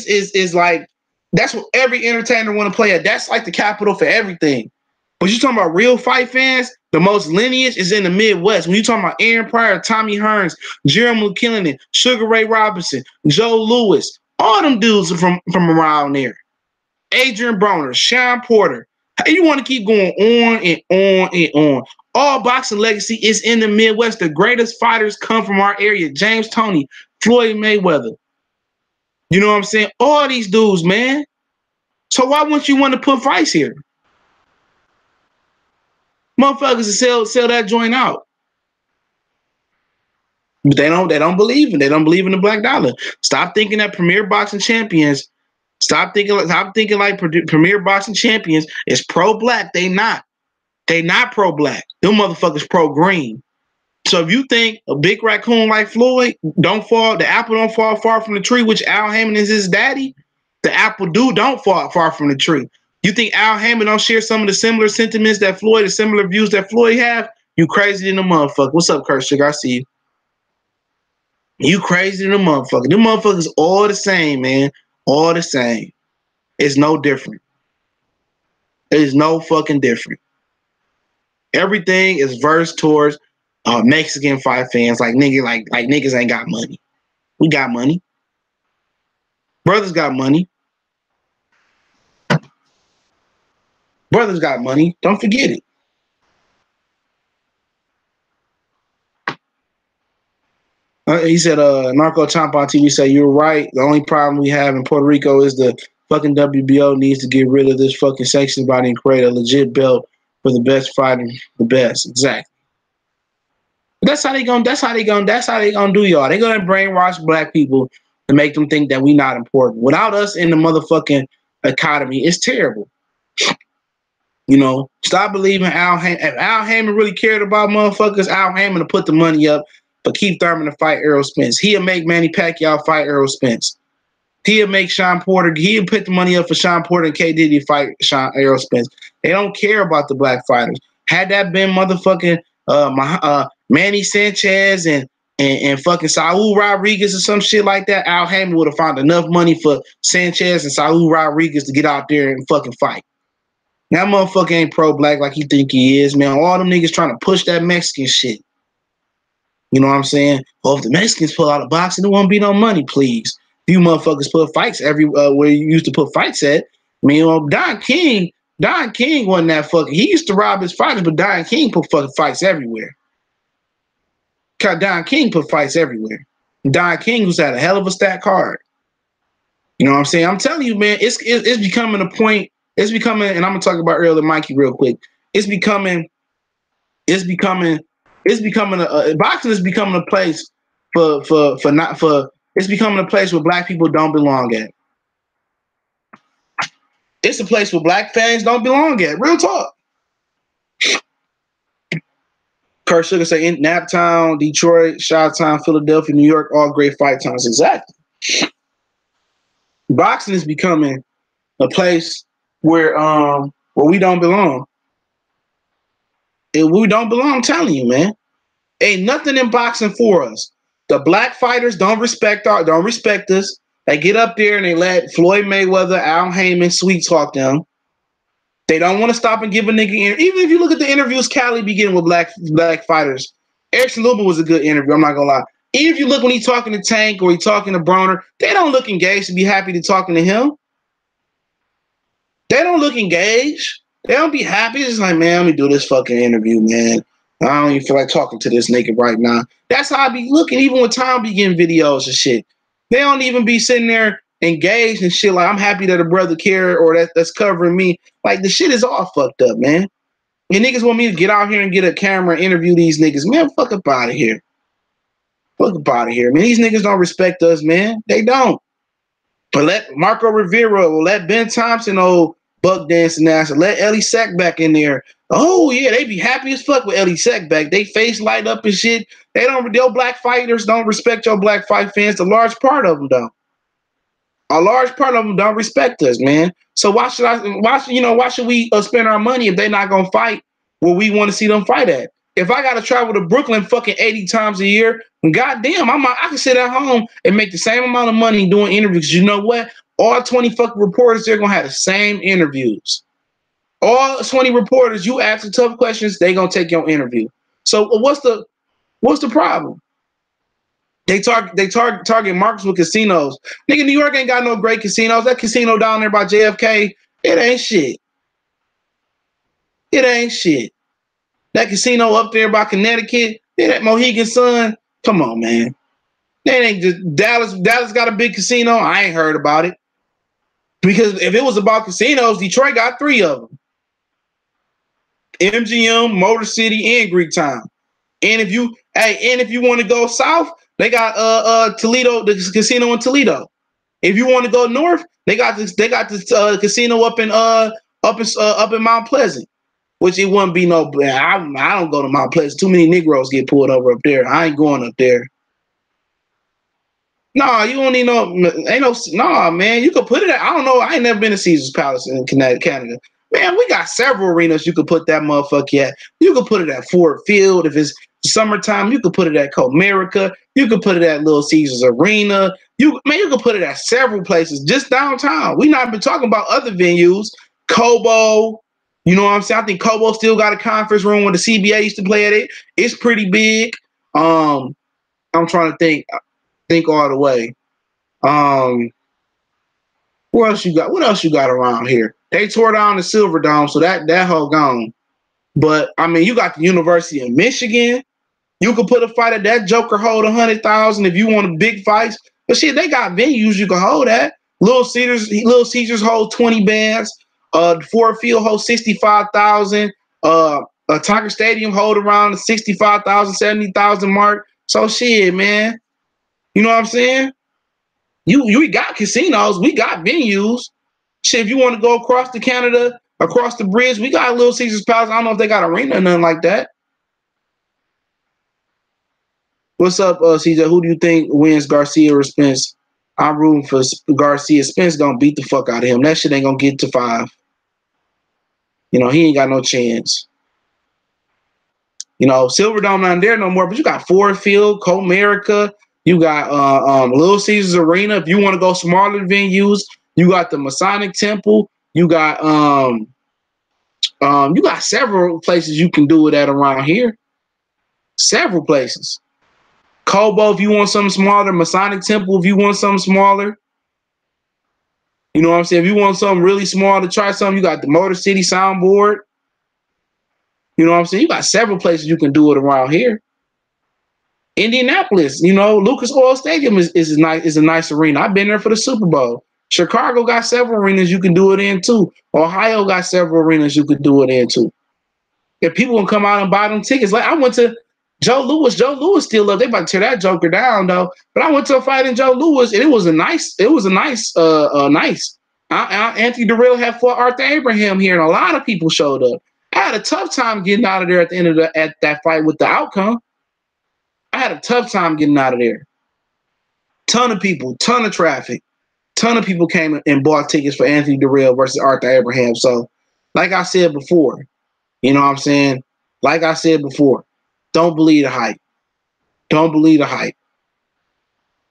is like, that's what every entertainer want to play at. That's like the capital for everything. But you talking about real fight fans, the most lineage is in the Midwest. When you talking about Aaron Pryor, Tommy Hearns, Jeremy McKinnon, Sugar Ray Robinson, Joe Louis, all them dudes are from around there. Adrian Broner, Sean Porter. You want to keep going on and on and on. All boxing legacy is in the Midwest. The greatest fighters come from our area. James Toney, Floyd Mayweather. You know what I'm saying? All these dudes, man. So why wouldn't you want to put fights here? Motherfuckers to sell that joint out. But they don't believe in. They don't believe in the black dollar. Stop thinking that premier boxing champions. Stop thinking like premier boxing champions is pro-black. They not. They not pro-black. Them motherfuckers pro-green. So if you think a big raccoon like Floyd the apple don't fall far from the tree, which Al Hammond is his daddy, the apple don't fall far from the tree. You think Al Hammond don't share some of the similar sentiments that Floyd, the similar views that Floyd have? You crazy than a motherfucker. What's up, Kurt Sugar? I see you. You crazy than a motherfucker. Them motherfuckers all the same, man. All the same. It's no different. It is no fucking different. Everything is versed towards Mexican fight fans, like niggas ain't got money. We got money. Brothers got money. Brothers got money. Don't forget it. He said, Narco Chomp on TV said, you're right. The only problem we have in Puerto Rico is the fucking WBO needs to get rid of this fucking sanctions body and create a legit belt for the best fighting, the best. Exactly. That's how they gonna do y'all. They gonna brainwash black people to make them think that we not important. Without us in the motherfucking economy, it's terrible. You know, stop believing Al Heyman. If Al Heyman really cared about motherfuckers, Al Heyman to put the money up for Keith Thurman to fight Errol Spence. He'll make Manny Pacquiao fight Errol Spence. He'll make Sean Porter. He'll put the money up for Sean Porter and K. Diddy to fight Errol Spence. They don't care about the black fighters. Had that been motherfucking Manny Sanchez and fucking Saul Rodriguez or some shit like that, Al Heyman would have found enough money for Sanchez and Saul Rodriguez to get out there and fucking fight. That motherfucker ain't pro-black like he think he is, man. All them niggas trying to push that Mexican shit. You know what I'm saying? Well, if the Mexicans pull out a boxing, there won't be no money, please. You motherfuckers put fights where you used to put fights at. I mean, Don King wasn't that fucking. He used to rob his fighters, but Don King put fucking fights everywhere. Don King put fights everywhere. Don King was at a hell of a stack card. You know what I'm saying? I'm telling you, man, it's becoming a point. It's becoming, and I'm gonna talk about Errol and Mikey real quick. Boxing is becoming a place it's becoming a place where black people don't belong at. It's a place where black fans don't belong at. Real talk. Kurt Sugar say in Naptown, Detroit, Chi-Town, Philadelphia, New York, all great fight towns. Exactly. Boxing is becoming a place where we don't belong. And we don't belong, I'm telling you, man. Ain't nothing in boxing for us. The black fighters don't respect us. They get up there and they let Floyd Mayweather, Al Heyman, sweet talk them. They don't want to stop and give a nigga even if you look at the interviews Cali be getting with black fighters. Erickson Lubin was a good interview, I'm not gonna lie. Even if you look when he's talking to Tank or he's talking to Broner, they don't look engaged to be happy to talking to him. They don't look engaged. They don't be happy. It's just like, man, let me do this fucking interview, man. I don't even feel like talking to this nigga right now. That's how I be looking, even when Tom be getting videos and shit. They don't even be sitting there engaged and shit like, I'm happy that a brother care or that's covering me. Like, the shit is all fucked up, man. And niggas want me to get out here and get a camera and interview these niggas. Man, fuck up out of here. Fuck up out of here, man. These niggas don't respect us, man. They don't. But let Marco Rivera or let Ben Thompson, old buck dancing ass, or let Ellie Sack back in there. Oh, yeah, they be happy as fuck with Ellie Sack back. They face light up and shit. Your black fighters don't respect your black fight fans. A large part of them don't. A large part of them don't respect us, man. So why should we spend our money if they're not gonna fight where we want to see them fight at? If I gotta travel to Brooklyn fucking 80 times a year, goddamn, I can sit at home and make the same amount of money doing interviews. You know what? All 20 fucking reporters, they're gonna have the same interviews. All 20 reporters, you ask the tough questions, they gonna take your interview. So what's the problem? They target markets with casinos. Nigga, New York ain't got no great casinos. That casino down there by JFK, it ain't shit. It ain't shit. That casino up there by Connecticut, that Mohegan Sun. Come on, man. That ain't just Dallas. Dallas got a big casino. I ain't heard about it. Because if it was about casinos, Detroit got 3 of them. MGM, Motor City, and Greektown. And if you want to go south, they got Toledo, the casino in Toledo. If you want to go north, they got this casino up in Mount Pleasant, which it wouldn't be no. I don't go to Mount Pleasant. Too many Negroes get pulled over up there. I ain't going up there. Nah, you don't need no. Ain't no. Nah, man. You could put it at. I don't know. I ain't never been to Caesar's Palace in Canada. Man, we got several arenas you could put that motherfucker at. You could put it at Ford Field if it's summertime. You could put it at Comerica. You could put it at Little Caesars Arena. You could put it at several places just downtown. We not been talking about other venues. Cobo, you know what I'm saying? I think Cobo still got a conference room where the CBA used to play at it. It's pretty big. I'm trying to think all the way. What else you got? What else you got around here? They tore down the Silver Dome, so that whole gone. But I mean, you got the University of Michigan. You could put a fight at that Joker hold 100,000 if you want a big fights. But shit, they got venues you can hold at. Little Caesars hold 20 bands. Ford Field holds 65,000. Tiger Stadium hold around the 65,000, 70,000 mark. So shit, man. You know what I'm saying? We got casinos, we got venues. Shit, if you want to go across to Canada, across the bridge, we got Little Caesars Palace. I don't know if they got arena or nothing like that. What's up, CJ? Who do you think wins, Garcia or Spence? I'm rooting for Garcia. Spence gonna beat the fuck out of him. That shit ain't gonna get to 5. You know, he ain't got no chance. You know, Silverdome not there no more, but you got Ford Field, Comerica, you got Little Caesars Arena. If you want to go smaller venues, you got the Masonic Temple, you got several places you can do it at around here. Several places. Cobo, if you want something smaller, Masonic Temple, if you want something smaller. You know what I'm saying? If you want something really small to try something, you got the Motor City Soundboard. You know what I'm saying? You got several places you can do it around here. Indianapolis, you know, Lucas Oil Stadium is a nice arena. I've been there for the Super Bowl. Chicago got several arenas you can do it in too. Ohio got several arenas you could do it in too. If people will come out and buy them tickets, like I went to Joe Louis. Joe Louis still up. They about to tear that joker down though. But I went to a fight in Joe Louis, and it was a nice. Anthony Durrell had fought Arthur Abraham here, and a lot of people showed up. I had a tough time getting out of there at the end of that fight with the outcome. I had a tough time getting out of there. Ton of people, ton of traffic, ton of people came and bought tickets for Anthony Durrell versus Arthur Abraham. So, like I said before, you know what I'm saying? Like I said before, don't believe the hype. Don't believe the hype.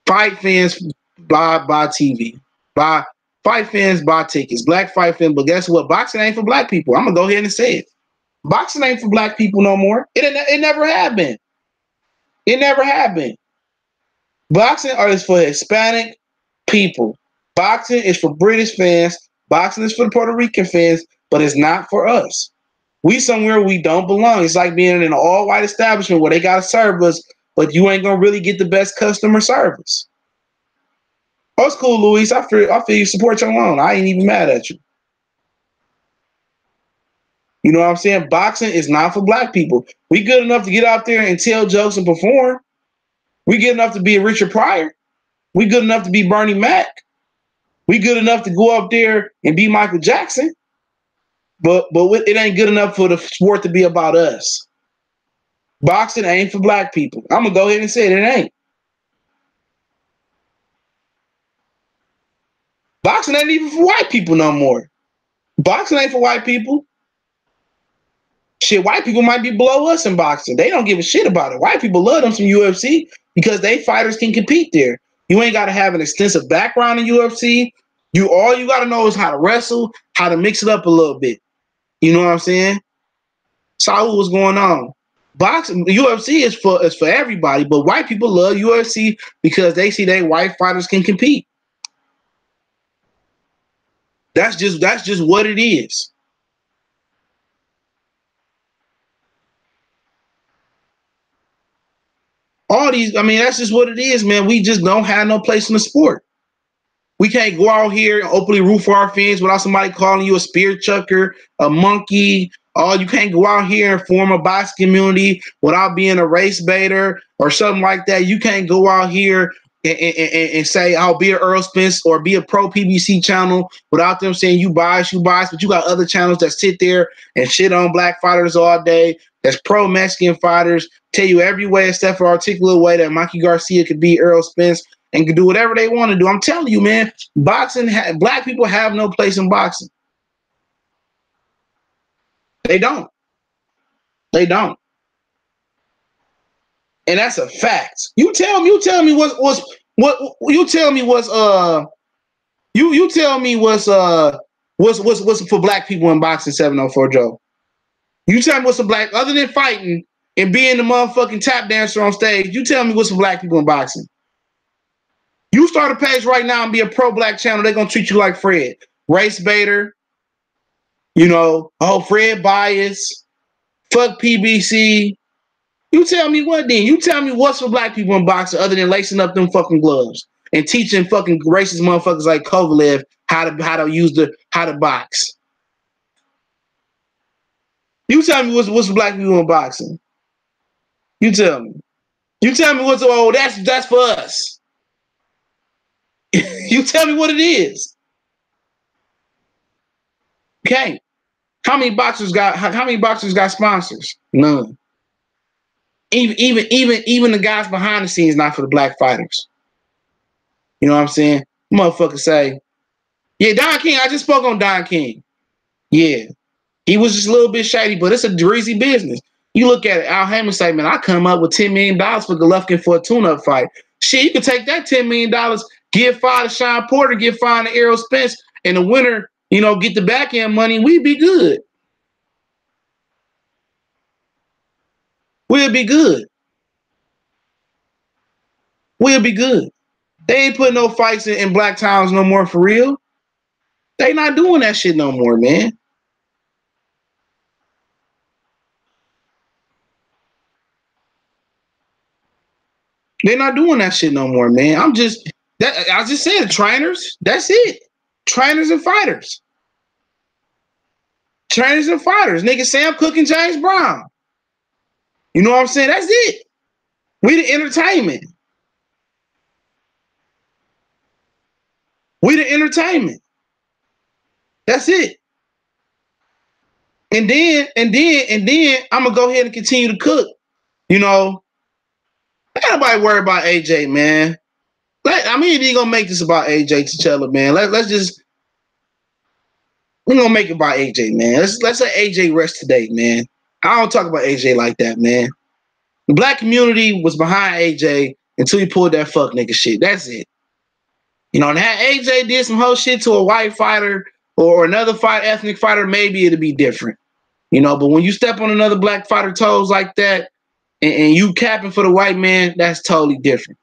Fight fans buy TV. Fight fans buy tickets. Black fight fans, but guess what? Boxing ain't for black people. I'm gonna go ahead and say it. Boxing ain't for black people no more. It never have been. It never have been. Boxing is for Hispanic people. Boxing is for British fans. Boxing is for Puerto Rican fans, but it's not for us. We somewhere we don't belong. It's like being in an all-white establishment where they got to serve us, but you ain't going to really get the best customer service. Oh, it's cool, Luis. I feel you support your loan. I ain't even mad at you. You know what I'm saying? Boxing is not for black people. We good enough to get out there and tell jokes and perform. We good enough to be a Richard Pryor. We good enough to be Bernie Mac. We good enough to go up there and be Michael Jackson. But it ain't good enough for the sport to be about us. Boxing ain't for black people. I'm going to go ahead and say it ain't. Boxing ain't even for white people no more. Boxing ain't for white people. Shit, white people might be below us in boxing. They don't give a shit about it. White people love them some UFC because they fighters can compete there. You ain't got to have an extensive background in UFC. All you got to know is how to wrestle, how to mix it up a little bit. You know what I'm saying? Saul, what's going on? Boxing, UFC is for everybody, but white people love UFC because they see they white fighters can compete. That's just what it is. All these, I mean, that's just what it is, man. We just don't have no place in the sport. We can't go out here and openly root for our fans without somebody calling you a spear chucker, a monkey. You can't go out here and form a boxing community without being a race baiter or something like that. You can't go out here and say, I'll be an Errol Spence or be a pro PBC channel without them saying you bias, but you got other channels that sit there and shit on black fighters all day. That's pro Mexican fighters, tell you every way except for articulate way that Mikey Garcia could be Errol Spence and can do whatever they want to do. I'm telling you, man, boxing, black people have no place in boxing. They don't. They don't. And that's a fact. You tell me what's for black people in boxing 704 Joe. You tell me what's for black other than fighting and being the motherfucking tap dancer on stage. You tell me what's for black people in boxing. You start a page right now and be a pro-black channel, they're going to treat you like Fred. Race baiter, you know, Fred bias, fuck PBC. You tell me what then? You tell me what's for black people in boxing other than lacing up them fucking gloves and teaching fucking racist motherfuckers like Kovalev how to box. You tell me what's black people in boxing. You tell me. You tell me what's that's for us. You tell me what it is. Okay. How many boxers got sponsors? None. Even the guys behind the scenes not for the black fighters. You know what I'm saying? Motherfuckers say, yeah, Don King. I just spoke on Don King. Yeah. He was just a little bit shady, but it's a greasy business. You look at it, Al Heyman say, man, I come up with $10 million for Golovkin for a tune-up fight. Shit, you could take that $10 million, give $5 to Sean Porter, give $5 to Errol Spence, and the winner, get the back end money, we'd be good. We'll be good. We'll be good. They ain't putting no fights in black towns no more for real. They not doing that shit no more, man. They're not doing that shit no more, man. I just said trainers. That's it. Trainers and fighters. Trainers and fighters. Nigga Sam Cooke and James Brown. You know what I'm saying? That's it. We the entertainment. We the entertainment. That's it. And then I'm gonna go ahead and continue to cook. Ain't nobody worry about AJ, man. You gonna make this about AJ T'Challa, man. We're gonna make it about AJ, man. Let's let AJ rest today, man. I don't talk about AJ like that, man. The black community was behind AJ until he pulled that fuck nigga shit. That's it. And had AJ did some whole shit to a white fighter or another ethnic fighter, maybe it'd be different. But when you step on another black fighter toes like that and you capping for the white man, that's totally different.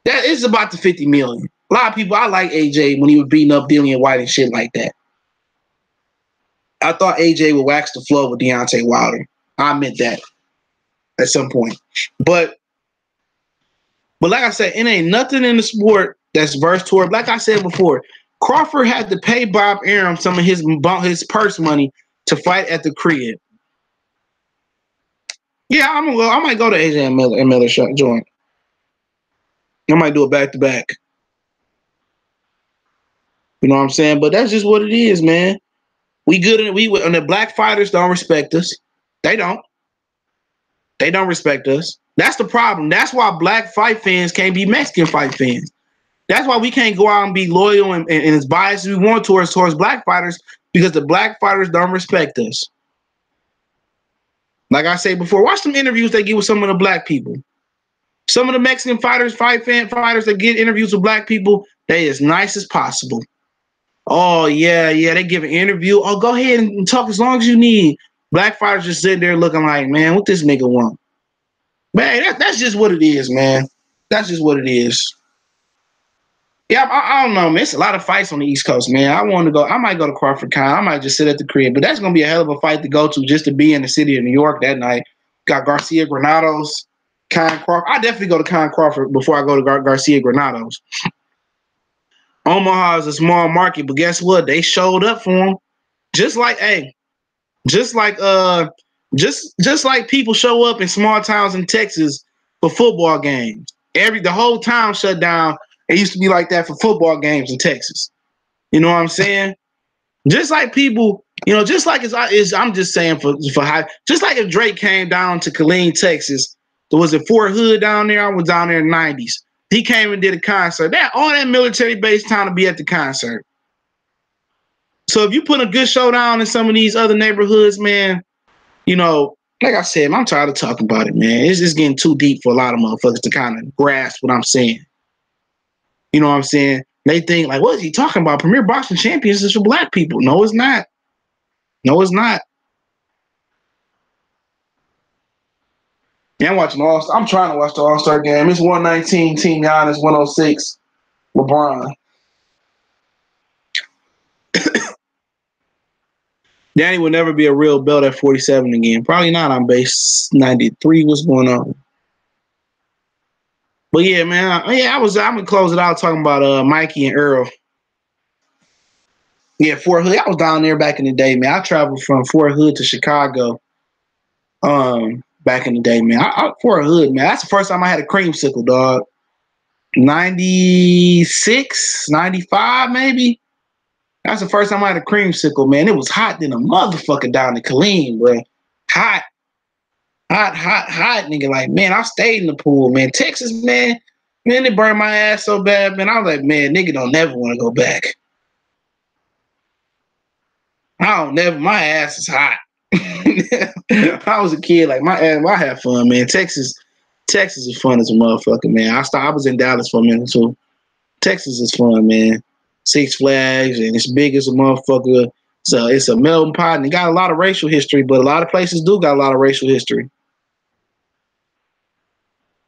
That is about the 50 million. A lot of people, I like AJ when he was beating up Dillian White and shit like that. I thought AJ would wax the floor with Deontay Wilder. I admit that at some point. But like I said, it ain't nothing in the sport that's versatile. Like I said before, Crawford had to pay Bob Arum some of his purse money to fight at the crib. Yeah, I might go to AJ and Miller joint. I might do it back to back. You know what I'm saying? But that's just what it is, man. We good and the black fighters don't respect us. They don't. They don't respect us. That's the problem. That's why black fight fans can't be Mexican fight fans. That's why we can't go out and be loyal and as biased as we want towards black fighters, because the black fighters don't respect us. Like I said before, watch some interviews they get with some of the black people. Some of the Mexican fighters that get interviews with black people, they as nice as possible. Oh, yeah, they give an interview. Oh, go ahead and talk as long as you need. Black fighters just sitting there looking like, man, what this nigga want? Man, that's just what it is, man. That's just what it is. Yeah, I don't know, man. It's a lot of fights on the East Coast, man. I might go to Crawford Con. I might just sit at the crib. But that's going to be a hell of a fight to go to just to be in the city of New York that night. Got Garcia, Granados, Con Crawford. I definitely go to Con Crawford before I go to Garcia, Granados. Omaha is a small market, but guess what? They showed up for him. Just like people show up in small towns in Texas for football games. The whole town shut down. It used to be like that for football games in Texas. You know what I'm saying? Just like people, just like I'm just saying for high, just like if Drake came down to Killeen, Texas, there was a Fort Hood down there. I was down there in the 90s. He came and did a concert. All that military base town to be at the concert. So if you put a good show down in some of these other neighborhoods, man, like I said, I'm tired of talking about it, man. It's just getting too deep for a lot of motherfuckers to kind of grasp what I'm saying. You know what I'm saying? They think, like, what is he talking about? Premier Boxing Champions is for black people. No, it's not. No, it's not. Yeah, I'm trying to watch the All-Star game. It's 119, Team Giannis, 106, LeBron. Danny will never be a real belt at 47 again. Probably not on base 93. What's going on? But yeah, man. I'm gonna close it out talking about Mikey and Errol. Yeah, Fort Hood. I was down there back in the day, man. I traveled from Fort Hood to Chicago. Back in the day, man. Fort Hood, man. That's the first time I had a creamsicle, dog. 96, 95, maybe. That's the first time I had a creamsicle, man. It was hot than a motherfucker down in Killeen, bro. Hot, hot, nigga. Like, man, I stayed in the pool, man. Texas, man, they burned my ass so bad, man. I was like, man, nigga don't never want to go back. My ass is hot. I was a kid, like my ass, I had fun, man. Texas is fun as a motherfucker, man. I was in Dallas for a minute too. Texas is fun, man. Six Flags, and it's big as a motherfucker. So it's a melting pot, and it got a lot of racial history, but a lot of places do got a lot of racial history.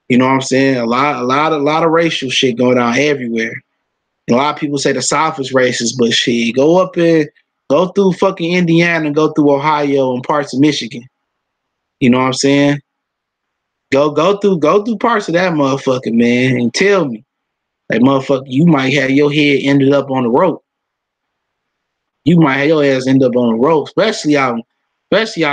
You know what I'm saying? A lot of racial shit going on everywhere. And a lot of people say the South is racist, but shit, go through fucking Indiana and go through Ohio and parts of Michigan. You know what I'm saying? Go through parts of that motherfucker, man, and tell me. Like, motherfucker, you might have your head ended up on the rope. You might have your ass end up on the rope, especially out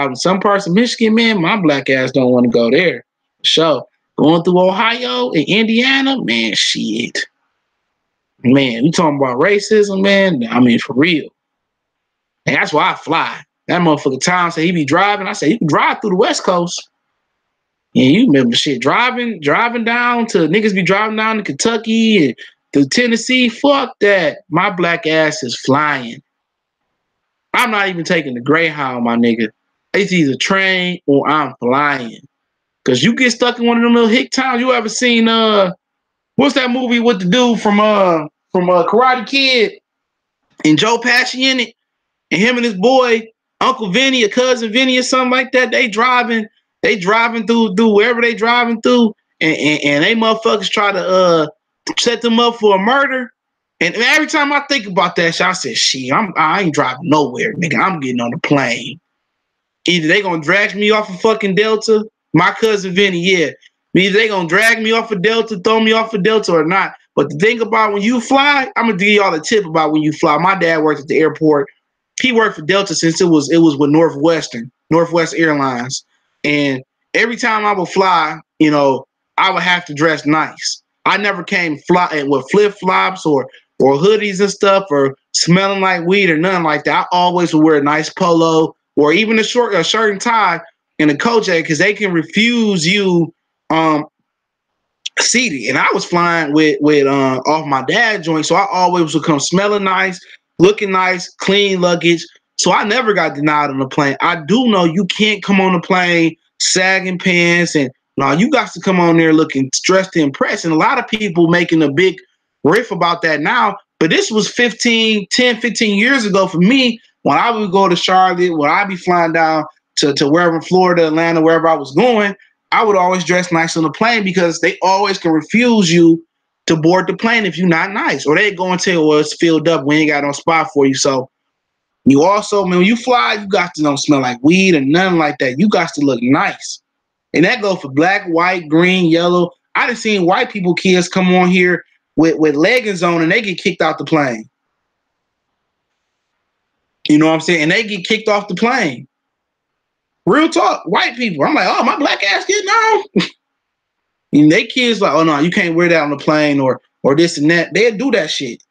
in some parts of Michigan, man. My black ass don't want to go there. So going through Ohio and Indiana, man, shit. Man, we talking about racism, man. I mean, for real. And that's why I fly. That motherfucker Tom said he be driving. I said, you can drive through the West Coast. And you remember shit, driving down to niggas be driving down to Kentucky and to Tennessee. Fuck that. My black ass is flying. I'm not even taking the Greyhound, my nigga. It's either train or I'm flying. Cause you get stuck in one of them little hick towns. You ever seen what's that movie with the dude from Karate Kid and Joe Pesci in it? And him and his boy, Uncle Vinny or Cousin Vinny or something like that, they driving through wherever they driving through, and they motherfuckers try to set them up for a murder. And every time I think about that shit, I say, shit, I ain't driving nowhere, nigga. I'm getting on the plane. Either they gonna drag me off of fucking Delta, my cousin Vinny, yeah. Either they gonna drag me off of Delta, throw me off of Delta or not. But the thing about when you fly, I'm gonna give y'all a tip about when you fly. My dad worked at the airport. He worked for Delta since it was with Northwest Airlines. And every time I would fly, you know, I would have to dress nice. I never came flying with flip-flops or hoodies and stuff or smelling like weed or nothing like that. I always would wear a nice polo or even a shirt and tie and a coat jacket because they can refuse you seated. And I was flying with off my dad's joint, so I always would come smelling nice, looking nice, clean luggage. So I never got denied on the plane. I do know you can't come on the plane sagging pants and no, you got to come on there looking dressed to impress. And a lot of people making a big riff about that now. But this was 15 years ago for me when I would go to Charlotte, when I'd be flying down to wherever, Florida, Atlanta, wherever I was going, I would always dress nice on the plane because they always can refuse you to board the plane if you're not nice. Or they go and tell you, well, it's filled up. We ain't got no spot for you. So you also, man, when you fly, you got to don't smell like weed or nothing like that. You got to look nice. And that goes for black, white, green, yellow. I done seen white people, kids come on here with leggings on and they get kicked out the plane. You know what I'm saying? And they get kicked off the plane. Real talk, white people. I'm like, oh, my black ass getting on. And they kids like, oh no, you can't wear that on the plane or this and that. They'd do that shit.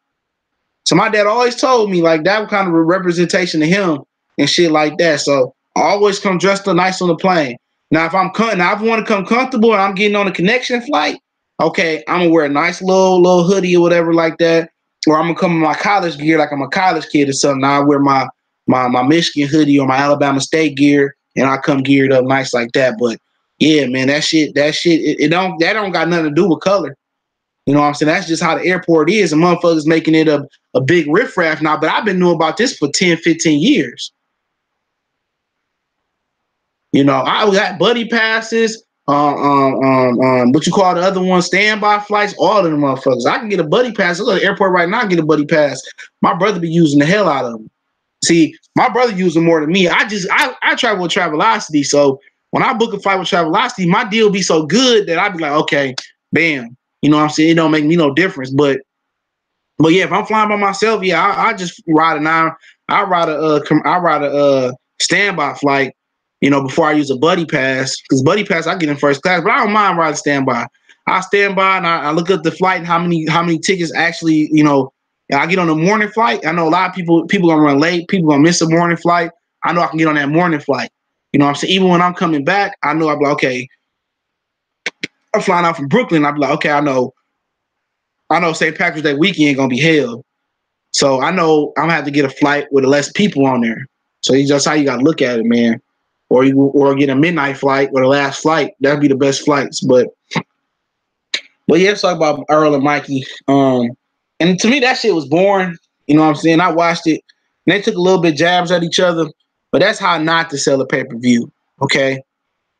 So my dad always told me like that kind of a representation of him and shit like that. So I always come dressed up nice on the plane. Now, if I want to come comfortable and I'm getting on a connection flight, okay, I'm gonna wear a nice little hoodie or whatever like that, or I'm gonna come in my college gear like I'm a college kid or something. I wear my Michigan hoodie or my Alabama State gear, and I come geared up nice like that. But yeah, man, that shit, it don't got nothing to do with color. You know what I'm saying? That's just how the airport is, and motherfuckers making it a big riffraff now. But I've been knowing about this for 10, 15 years. You know, I got buddy passes, what you call the other one, standby flights, all of them motherfuckers. I can get a buddy pass. I go to the airport right now, I get a buddy pass. My brother be using the hell out of them. See, my brother using more than me. I travel with Travelocity, so when I book a flight with Travelocity, my deal be so good that I be like, okay, bam. You know what I'm saying? It don't make me no difference. But But yeah, if I'm flying by myself, yeah, I just ride an hour. I ride a standby flight, before I use a buddy pass. Because buddy pass, I get in first class, but I don't mind riding standby. I stand by and I look up the flight and how many tickets actually, I get on the morning flight. I know a lot of people gonna run late, people gonna miss a morning flight. I know I can get on that morning flight. You know what I'm saying? Even when I'm coming back, I know I'll be like, okay, I'm flying out from Brooklyn. I'll be like, okay, I know St. Patrick's Day weekend gonna be hell. So I know I'm gonna have to get a flight with less people on there. So that's how you gotta look at it, man. Or get a midnight flight or the last flight. That'd be the best flights. But yeah, let's talk about Errol and Mikey. And to me that shit was boring. You know what I'm saying? I watched it and they took a little bit jabs at each other, but that's how not to sell a pay-per-view. Okay?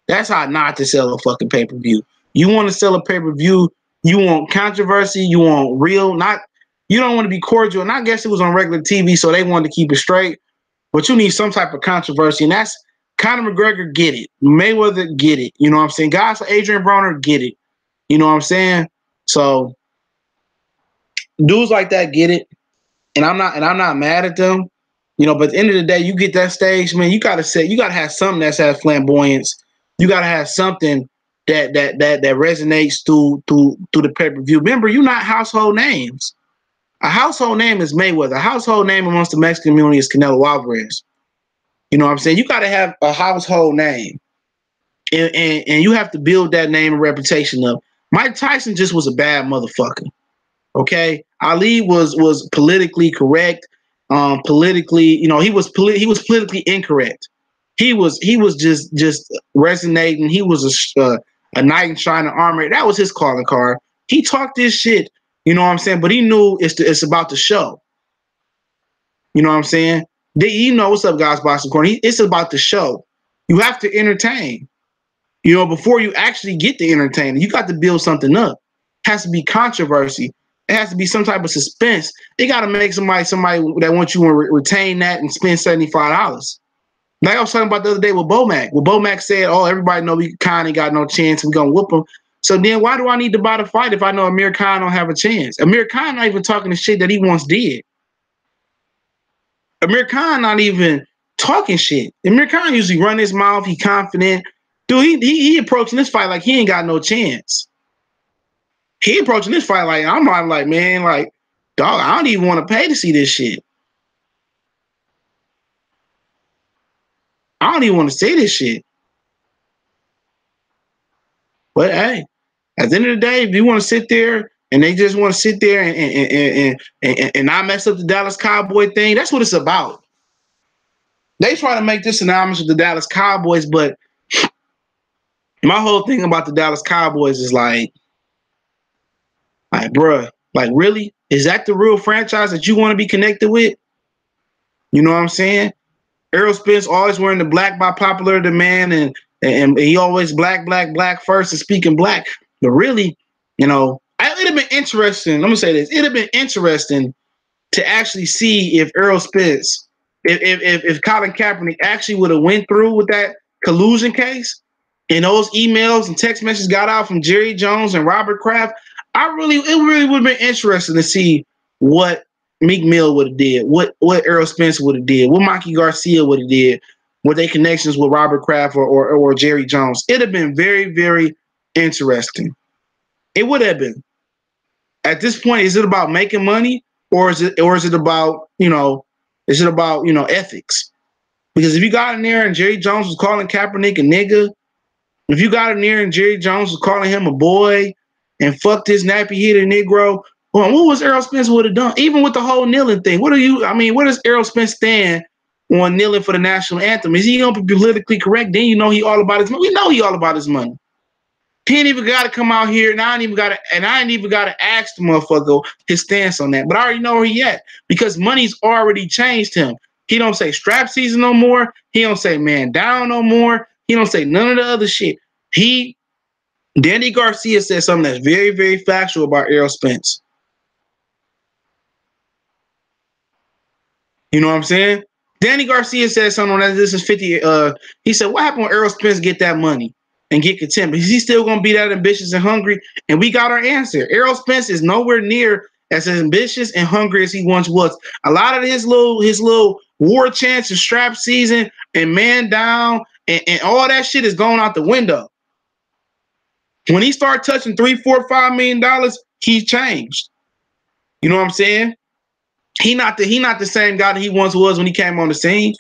That's how not to sell a fucking pay-per-view. You want to sell a pay-per-view, you want controversy, you want real, not you don't want to be cordial. And I guess it was on regular TV, so they wanted to keep it straight. But you need some type of controversy, and that's Conor McGregor get it. Mayweather get it. You know what I'm saying? Guys like Adrian Broner get it. You know what I'm saying? So dudes like that get it. And I'm not mad at them. But at the end of the day, you get that stage, man, you gotta have something that's has flamboyance. You gotta have something that resonates through the pay-per-view. Remember, you're not household names. A household name is Mayweather. A household name amongst the Mexican community is Canelo Alvarez. You know what I'm saying? You gotta have a household name. And you have to build that name and reputation up. Mike Tyson just was a bad motherfucker. Okay, Ali was politically correct. Politically, he was politically incorrect. He was just resonating. He was a knight in shining armor. That was his calling card. He talked this shit. You know what I'm saying? But he knew it's about the show. You know what I'm saying? What's up, guys? Boston Corner. It's about the show. You have to entertain. Before you actually get to entertain, you got to build something up. It has to be controversy. It has to be some type of suspense. They got to make somebody that wants you to retain that and spend $75. Like I was talking about the other day with Bomac. Well, Bomac said, "Oh, everybody know we kind of got no chance. We're gonna whoop them." So then, why do I need to buy the fight if I know Amir Khan don't have a chance? Amir Khan not even talking the shit that he once did. Amir Khan not even talking shit. Amir Khan usually run his mouth. He confident. Dude, he approaching this fight like he ain't got no chance. He approaching this fight like I'm like, man, like, dog, I don't even want to pay to see this shit. I don't even want to see this shit. But hey, at the end of the day, if you want to sit there and they just want to sit there and not mess up the Dallas Cowboy thing, that's what it's about. They try to make this synonymous with the Dallas Cowboys, but my whole thing about the Dallas Cowboys is like, bruh, like, really? Is that the real franchise that you want to be connected with? You know what I'm saying? Errol Spence always wearing the black by popular demand, and he always black first and speaking black. But really, it'd have been interesting. Let me say this: it'd have been interesting to actually see if Errol Spence, if Colin Kaepernick actually would have went through with that collusion case, and those emails and text messages got out from Jerry Jones and Robert Kraft. It really would have been interesting to see what Meek Mill would have did, what Errol Spence would have did, what Mikey Garcia would have did, with their connections with Robert Kraft or Jerry Jones. It'd have been very, very interesting. It would have been. At this point, is it about making money, or is it about ethics? Because if you got in there and Jerry Jones was calling Kaepernick a nigga, if you got in there and Jerry Jones was calling him a boy and fuck this nappy-headed Negro, well, what was Errol Spence would have done? Even with the whole kneeling thing, where does Errol Spence stand on kneeling for the national anthem? Is he gonna be politically correct? Then he all about his money. We know he all about his money. He ain't even got to come out here, and I ain't even got to ask the motherfucker his stance on that. But I already know where he at because money's already changed him. He don't say strap season no more. He don't say man down no more. He don't say none of the other shit. Danny Garcia said something that's very, very factual about Errol Spence. You know what I'm saying? Danny Garcia said something that this is 50. He said, what happened when Errol Spence get that money and get content? Is he still going to be that ambitious and hungry? And we got our answer. Errol Spence is nowhere near as ambitious and hungry as he once was. A lot of his little war chants and strap season and man down and all that shit is going out the window. When he started touching $3, $4, $5 million, he changed. You know what I'm saying? He not the same guy that he once was when he came on the scene.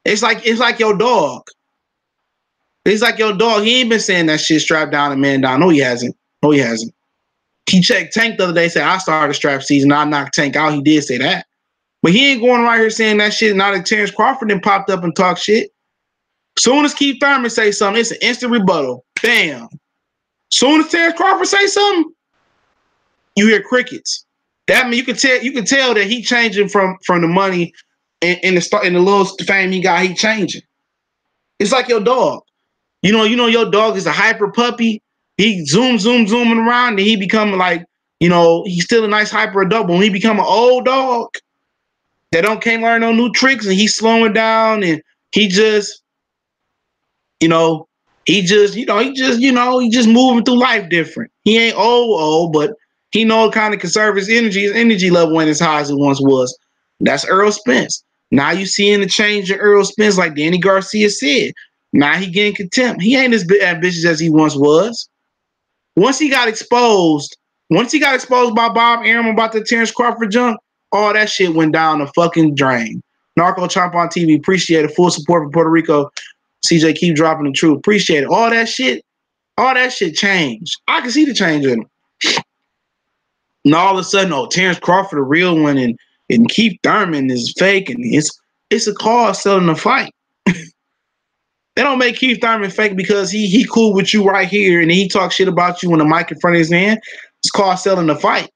It's like your dog. It's like your dog. He ain't been saying that shit strap down and man down. No, he hasn't. No, he hasn't. He checked Tank the other day, said, I started strap season. I knocked Tank out. He did say that. But he ain't going right here saying that shit. Now that Terrence Crawford then popped up and talked shit. Soon as Keith Thurman say something, it's an instant rebuttal. Bam. Soon as Terrence Crawford say something, you hear crickets. That means you can tell that he changing from the money and the little fame he got. He changing. It's like your dog. You know your dog is a hyper puppy. He zooming around, and he become like, he's still a nice hyper adult. But when he become an old dog that can't learn no new tricks, and he's slowing down, and he just moving through life different. He ain't old, but he know kind of conserve his energy level ain't as high as it once was. That's Errol Spence. Now you seeing the change in Errol Spence, like Danny Garcia said. Now he getting contempt. He ain't as ambitious as he once was. Once he got exposed by Bob Arum about the Terrence Crawford junk, all that shit went down the fucking drain. Narco Chomp on TV, appreciate it. Full support from Puerto Rico. CJ, keep dropping the truth. Appreciate it. All that shit changed. I can see the change in him. And all of a sudden, Terrence Crawford a real one, and Keith Thurman is fake, and it's a cause selling the fight. They don't make Keith Thurman fake because he cool with you right here, and he talk shit about you when the mic in front of his hand. It's called selling the fight.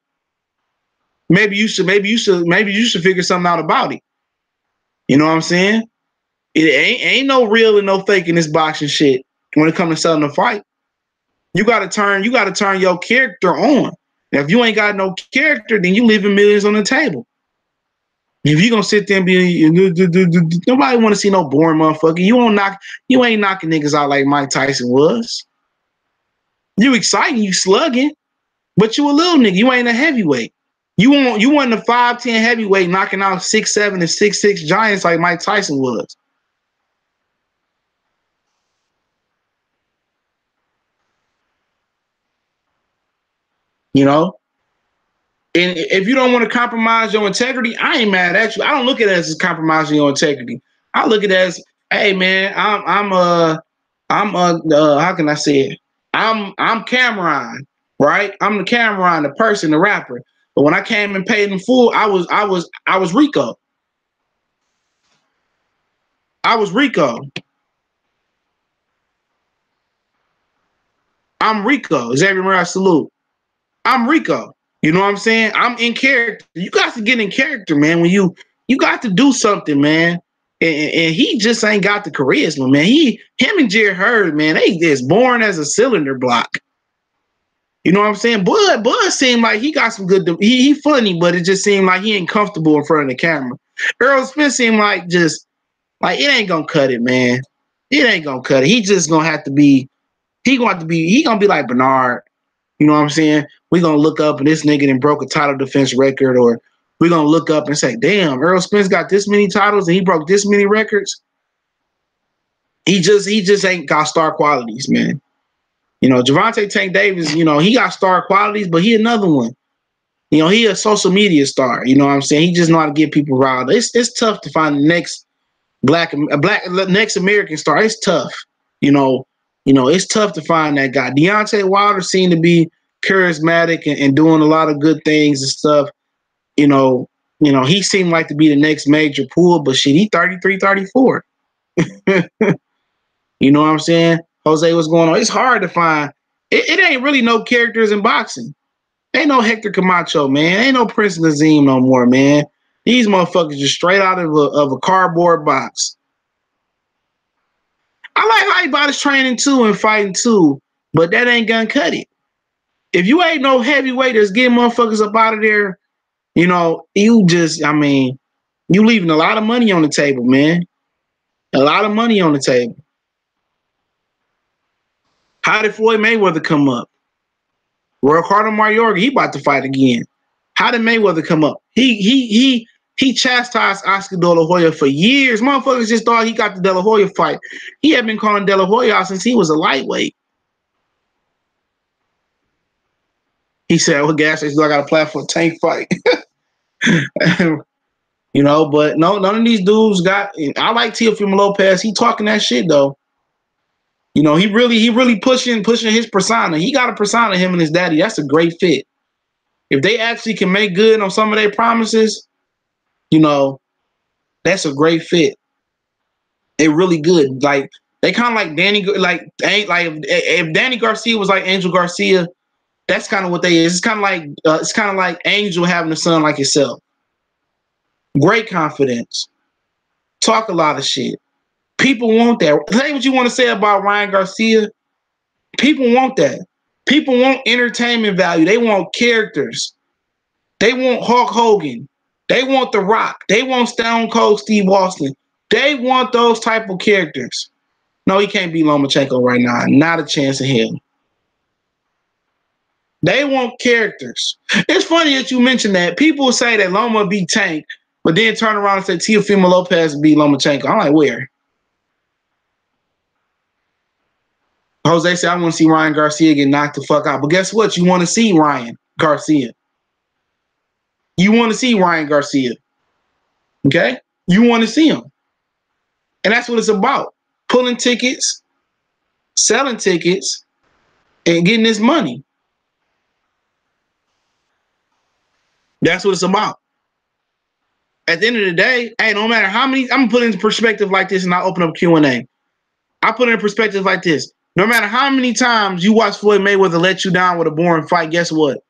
Maybe you should figure something out about it. You know what I'm saying? It ain't no real and no fake in this boxing shit when it comes to selling the fight. You gotta turn your character on. Now, if you ain't got no character, then you leaving millions on the table. If you gonna sit there and be nobody want to see no boring motherfucker. You ain't knocking niggas out like Mike Tyson was. You exciting, you slugging, but you a little nigga. You ain't a heavyweight. You want the 5'10" heavyweight knocking out 6'7" and 6'6" giants like Mike Tyson was. You know? And if you don't want to compromise your integrity, I ain't mad at you. I don't look at it as compromising your integrity. I look at it as, hey man, how can I say it? I'm Cameron, right? I'm the Cameron, the person, the rapper. But when I came and paid in full, I was Rico. I was Rico. I'm Rico. Xavier Murray, salute. I'm Rico. You know what I'm saying? I'm in character. You got to get in character, man. When you got to do something, man. And he just ain't got the charisma, man. Him and Jerry Hurd, man, they just born as a cylinder block. You know what I'm saying? Bud seemed like he got some good. He funny, but it just seemed like he ain't comfortable in front of the camera. Errol Spence seemed like just like it ain't gonna cut it, man. It ain't gonna cut it. He just gonna have to be. He gonna be like Bernard. You know what I'm saying? We're going to look up and this nigga done broke a title defense record, or we're going to look up and say, damn, Errol Spence got this many titles and he broke this many records. He just ain't got star qualities, man. Gervonta Tank Davis, he got star qualities, but he another one. He a social media star. You know what I'm saying? He just know how to get people riled. It's tough to find the next next American star. It's tough. It's tough to find that guy. Deontay Wilder seemed to be charismatic and doing a lot of good things and stuff. He seemed like to be the next major pool, but shit, he 33, 34. You know what I'm saying? Jose, what's going on? It's hard to find. It ain't really no characters in boxing. Ain't no Hector Camacho, man. Ain't no Prince Nazim no more, man. These motherfuckers just straight out of a cardboard box. I like how he bought his training too and fighting too, but that ain't gonna cut it. If you ain't no heavyweight that's getting motherfuckers up out of there, you leaving a lot of money on the table, man. A lot of money on the table. How did Floyd Mayweather come up? Ricardo Mayorga, he about to fight again. How did Mayweather come up? He chastised Oscar De La Hoya for years. Motherfuckers just thought he got the De La Hoya fight. He had been calling De La Hoya out since he was a lightweight. He said, well, Gas, I got a plan for a tank fight. You know, but no, none of these dudes got. I like Teofimo Lopez. He talking that shit though. You know, he really pushing his persona. He got a persona, him and his daddy. That's a great fit. If they actually can make good on some of their promises, you know, that's a great fit. They're really good. Like they kind of like Danny, like if Danny Garcia was like Angel Garcia, that's kind of what they is. It's kind of like Angel having a son like himself. Great confidence. Talk a lot of shit. People want that. Say what you want to say about Ryan Garcia. People want that. People want entertainment value. They want characters. They want Hulk Hogan. They want The Rock. They want Stone Cold Steve Austin. They want those type of characters. No, he can't be Lomachenko right now. Not a chance in hell. They want characters. It's funny that you mentioned that. People say that Loma beat Tank, but then turn around and say Teofimo Lopez beat Lomachenko. I'm like, where? Jose said, I want to see Ryan Garcia get knocked the fuck out. But guess what? You want to see Ryan Garcia. You want to see Ryan Garcia. Okay? You want to see him. And that's what it's about. Pulling tickets, selling tickets, and getting this money. That's what it's about. At the end of the day, hey, no matter how many, I'm going to put it in perspective like this and I'll open up Q&A. I put it in perspective like this. No matter how many times you watch Floyd Mayweather let you down with a boring fight, guess what?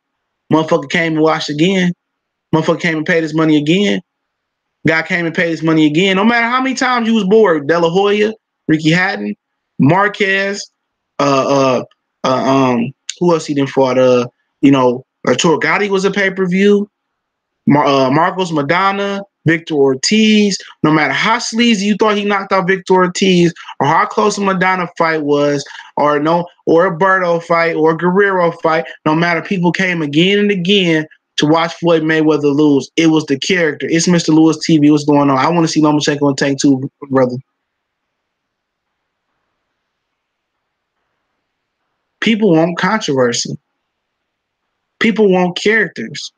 Motherfucker came and watched again. Motherfucker came and paid his money again. Guy came and paid his money again. No matter how many times you was bored, De La Hoya, Ricky Hatton, Marquez, who else he done fought? Arturo Gotti was a pay-per-view. Marcos Madonna, Victor Ortiz. No matter how sleazy you thought he knocked out Victor Ortiz, or how close a Madonna fight was, or a Berto fight, or a Guerrero fight, no matter, people came again and again to watch Floyd Mayweather lose. It was the character. It's Mr. Lewis TV. What's going on? I want to see Lomachenko and Tank too, brother. People want controversy. People want characters.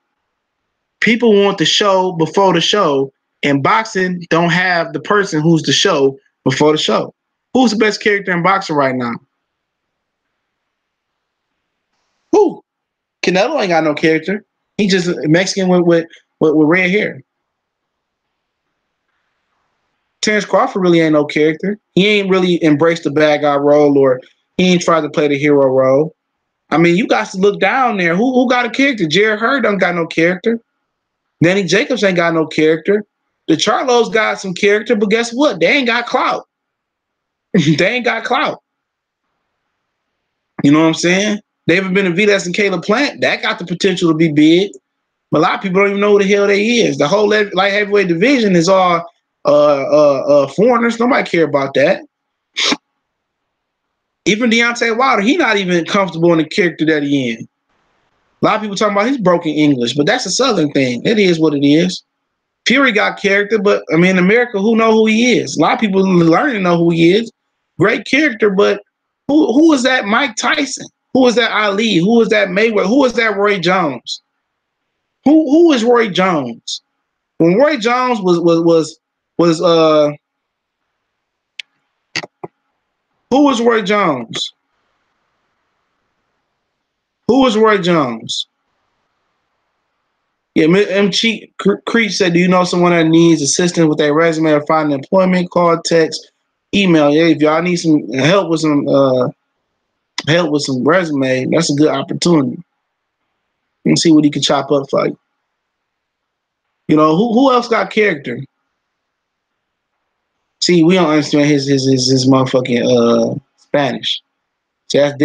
People want the show before the show, and boxing don't have the person who's the show before the show. Who's the best character in boxing right now? Who? Canelo ain't got no character. He just a Mexican with red hair. Terrence Crawford really ain't no character. He ain't really embraced the bad guy role, or he ain't tried to play the hero role. I mean, you got to look down there. Who got a character? Jared Hurd don't got no character. Danny Jacobs ain't got no character. The Charlos got some character, but guess what? They ain't got clout. They ain't got clout. You know what I'm saying? David Benavidez and Caleb Plant, that got the potential to be big. But a lot of people don't even know who the hell they is. The whole light heavyweight division is all foreigners. Nobody care about that. Even Deontay Wilder, he not even comfortable in the character that he in. A lot of people talking about his broken English, but that's a Southern thing. It is what it is. Fury got character, but I mean, in America, who know who he is? A lot of people learning to know who he is. Great character, but who is that Mike Tyson? Who is that Ali? Who is that Mayweather? Who is that Roy Jones? Who is Roy Jones? When Roy Jones was who was Roy Jones? Who was Roy Jones? Yeah, M. Creech said, do you know someone that needs assistance with their resume or finding employment? Call, text, email. Yeah, if y'all need some help with some resume, that's a good opportunity. Let's see what he can chop up for you. You know, who else got character? See, we don't understand his motherfucking Spanish. See, that's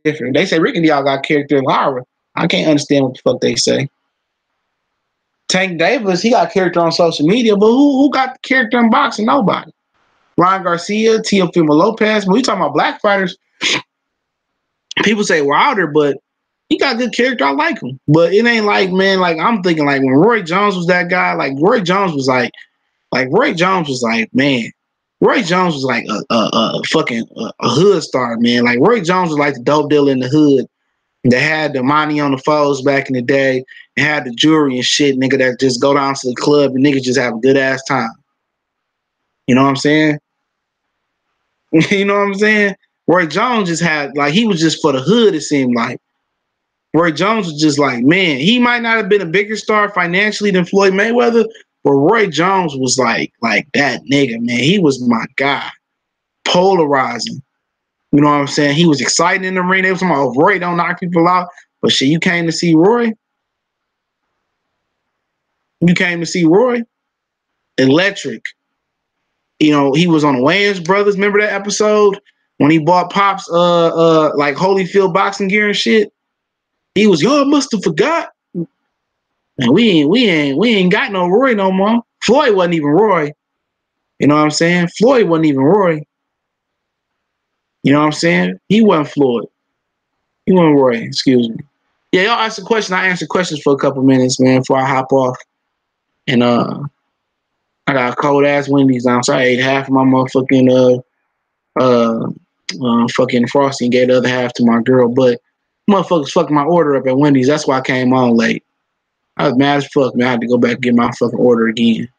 different. They say Rick and y'all got character in Lara. I can't understand what the fuck they say. Tank Davis, he got character on social media, but who got the character in boxing? Nobody. Ryan Garcia, Teofimo Lopez. When we talking about black fighters, people say Wilder, but He got good character. I like him, but it ain't like, man. Like I'm thinking, like when Roy Jones was that guy. Like Roy Jones was like, man. Roy Jones was like a fucking a hood star, man. Like Roy Jones was like the dope dealer in the hood that had the money on the foes back in the day and had the jewelry and shit, nigga, that just go down to the club and niggas just have a good ass time. You know what I'm saying? You know what I'm saying? Roy Jones just had, like, he was just for the hood, it seemed like. Roy Jones was just like, man, he might not have been a bigger star financially than Floyd Mayweather, but Roy Jones was like that nigga, man. He was my guy. Polarizing. You know what I'm saying? He was exciting in the ring. They was talking about, oh, Roy don't knock people out. But shit, you came to see Roy? You came to see Roy? Electric. You know, he was on the Wayans Brothers. Remember that episode when he bought Pop's like Holyfield boxing gear and shit? He was, y'all must have forgot. And we ain't got no Roy no more. Floyd wasn't even Roy. You know what I'm saying? Floyd wasn't even Roy. You know what I'm saying? He wasn't Floyd. He wasn't Roy, excuse me. Yeah, y'all asked a question. I answered questions for a couple minutes, man, before I hop off. And I got a cold ass Wendy's now, so I ate half of my motherfucking fucking frosty and gave the other half to my girl. But motherfuckers fucked my order up at Wendy's. That's why I came on late. I was mad as fuck, man. I had to go back and get my fucking order again.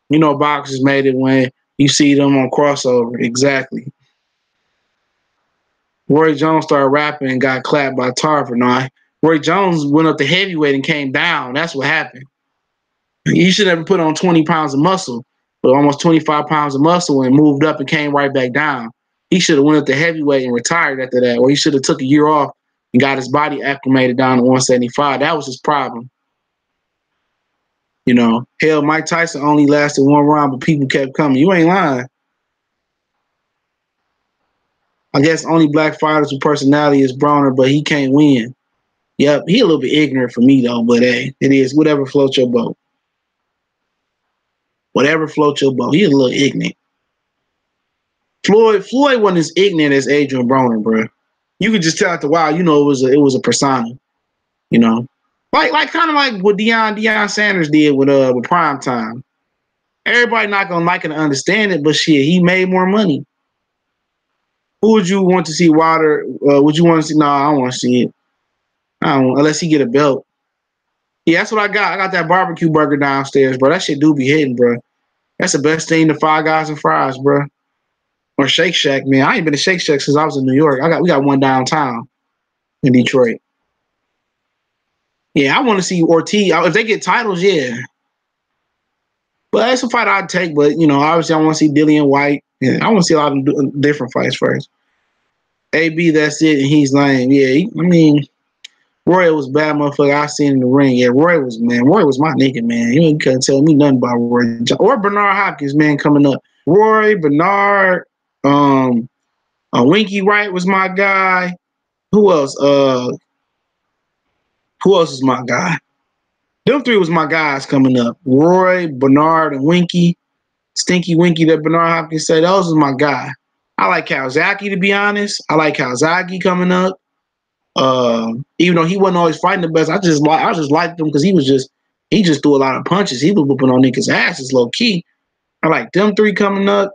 You know, boxers made it when you see them on crossover. Exactly. Roy Jones started rapping and got clapped by Tarver. No, Roy Jones went up to heavyweight and came down. That's what happened. He should have put on 20 pounds of muscle, but almost 25 pounds of muscle and moved up and came right back down. He should have went up to heavyweight and retired after that, or he should have took a year off and got his body acclimated down to 175. That was his problem. You know, hell, Mike Tyson only lasted one round, but people kept coming. You ain't lying. I guess only black fighters with personality is Bronner, but he can't win. Yep, he a little bit ignorant for me, though, but hey, it is whatever floats your boat. Whatever floats your boat. He a little ignorant. Floyd wasn't as ignorant as Adrian Broner, bro. You could just tell after a while, you know, it was a persona, you know. Like kind of like what Deion Sanders did with Prime Time. Everybody not gonna like it and understand it, but shit, he made more money. Who would you want to see Wilder? Would you want to see? No, I don't want to see it. I don't, unless he get a belt. Yeah, that's what I got. I got that barbecue burger downstairs, bro. That shit do be hitting, bro. That's the best thing to Five Guys and Fries, bro. Or Shake Shack, man. I ain't been to Shake Shack since I was in New York. We got one downtown in Detroit. Yeah, I want to see Ortiz. If they get titles, yeah. But that's a fight I'd take. But, you know, obviously I want to see Dillian White. Yeah, I want to see a lot of different fights first. AB, that's it, and he's lame. Yeah, I mean, Roy was bad motherfucker I seen in the ring. Yeah, Roy was my nigga, man. You couldn't tell me nothing about Roy. Or Bernard Hopkins, man, coming up. Roy, Bernard, Winky Wright was my guy. Who else? Who else is my guy? Them three was my guys coming up. Roy, Bernard, and Winky. Stinky Winky that Bernard Hopkins said, those was my guy. I like Calzaghe, to be honest. I like Calzaghe coming up. Even though he wasn't always fighting the best, I just liked him because he just threw a lot of punches. He was whooping on niggas' asses low key. I like them three coming up.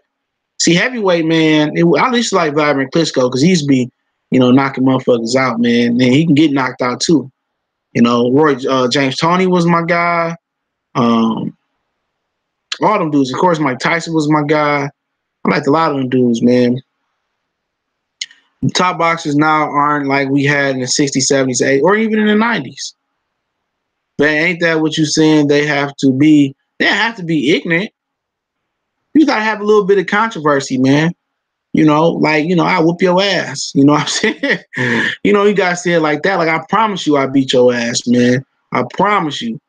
See, heavyweight, man, I at least like Vladimir Klitschko because he used to be, you know, knocking motherfuckers out, man. And he can get knocked out too. You know, James Toney was my guy. All them dudes. Of course, Mike Tyson was my guy. I liked a lot of them dudes, man. The top boxers now aren't like we had in the 60s, 70s, 80s, or even in the 90s. But ain't that what you're saying? They have to be ignorant. You gotta have a little bit of controversy, man. You know, like, you know, I whoop your ass. You know what I'm saying? You know, you gotta say it like that. Like, I promise you I beat your ass, man. I promise you.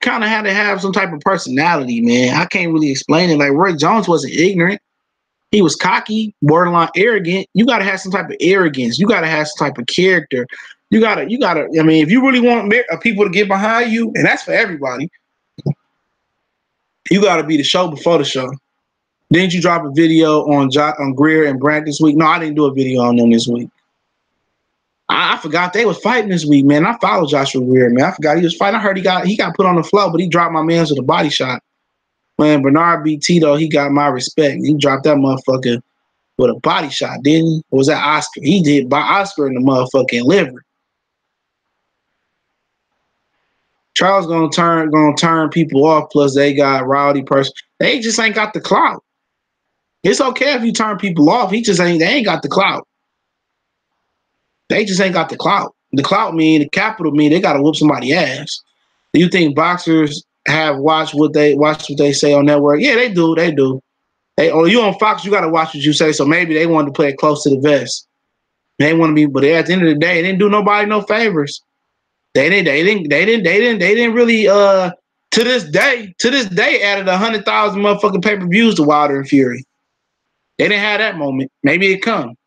Kind of had to have some type of personality, man. I can't really explain it. Like, Roy Jones wasn't ignorant. He was cocky, borderline arrogant. You got to have some type of arrogance. You got to have some type of character. You got to, I mean, if you really want people to get behind you, and that's for everybody, you got to be the show before the show. Didn't you drop a video on Greer and Brant this week? No, I didn't do a video on them this week. I forgot they was fighting this week, man. I followed Joshua Weir, man. I forgot he was fighting. I heard he got put on the floor, but he dropped my man's with a body shot. When Bernard beat Tito, he got my respect. He dropped that motherfucker with a body shot, didn't he? Or was that Oscar? He did by Oscar in the motherfucking liver. Charles gonna turn people off. Plus, they got rowdy person. They just ain't got the clout. It's okay if you turn people off. They ain't got the clout. They just ain't got the clout. The clout mean the capital mean they gotta whoop somebody's ass. Do you think boxers have watched what they say on network? Yeah, they do. They do. You on Fox, you gotta watch what you say. So maybe they wanted to play it close to the vest. They want to be, but at the end of the day, they didn't do nobody no favors. They didn't really to this day added 100,000 motherfucking pay-per-views to Wilder and Fury. They didn't have that moment. Maybe it come.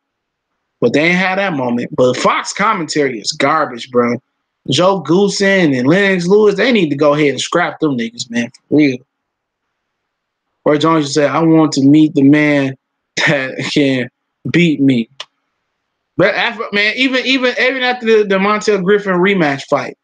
But they ain't had that moment. But Fox commentary is garbage, bro. Joe Goosen and Lennox Lewis, they need to go ahead and scrap them niggas, man, for real. Roy Jones said, I want to meet the man that can beat me. But after, man, even after the Montel Griffin rematch fight,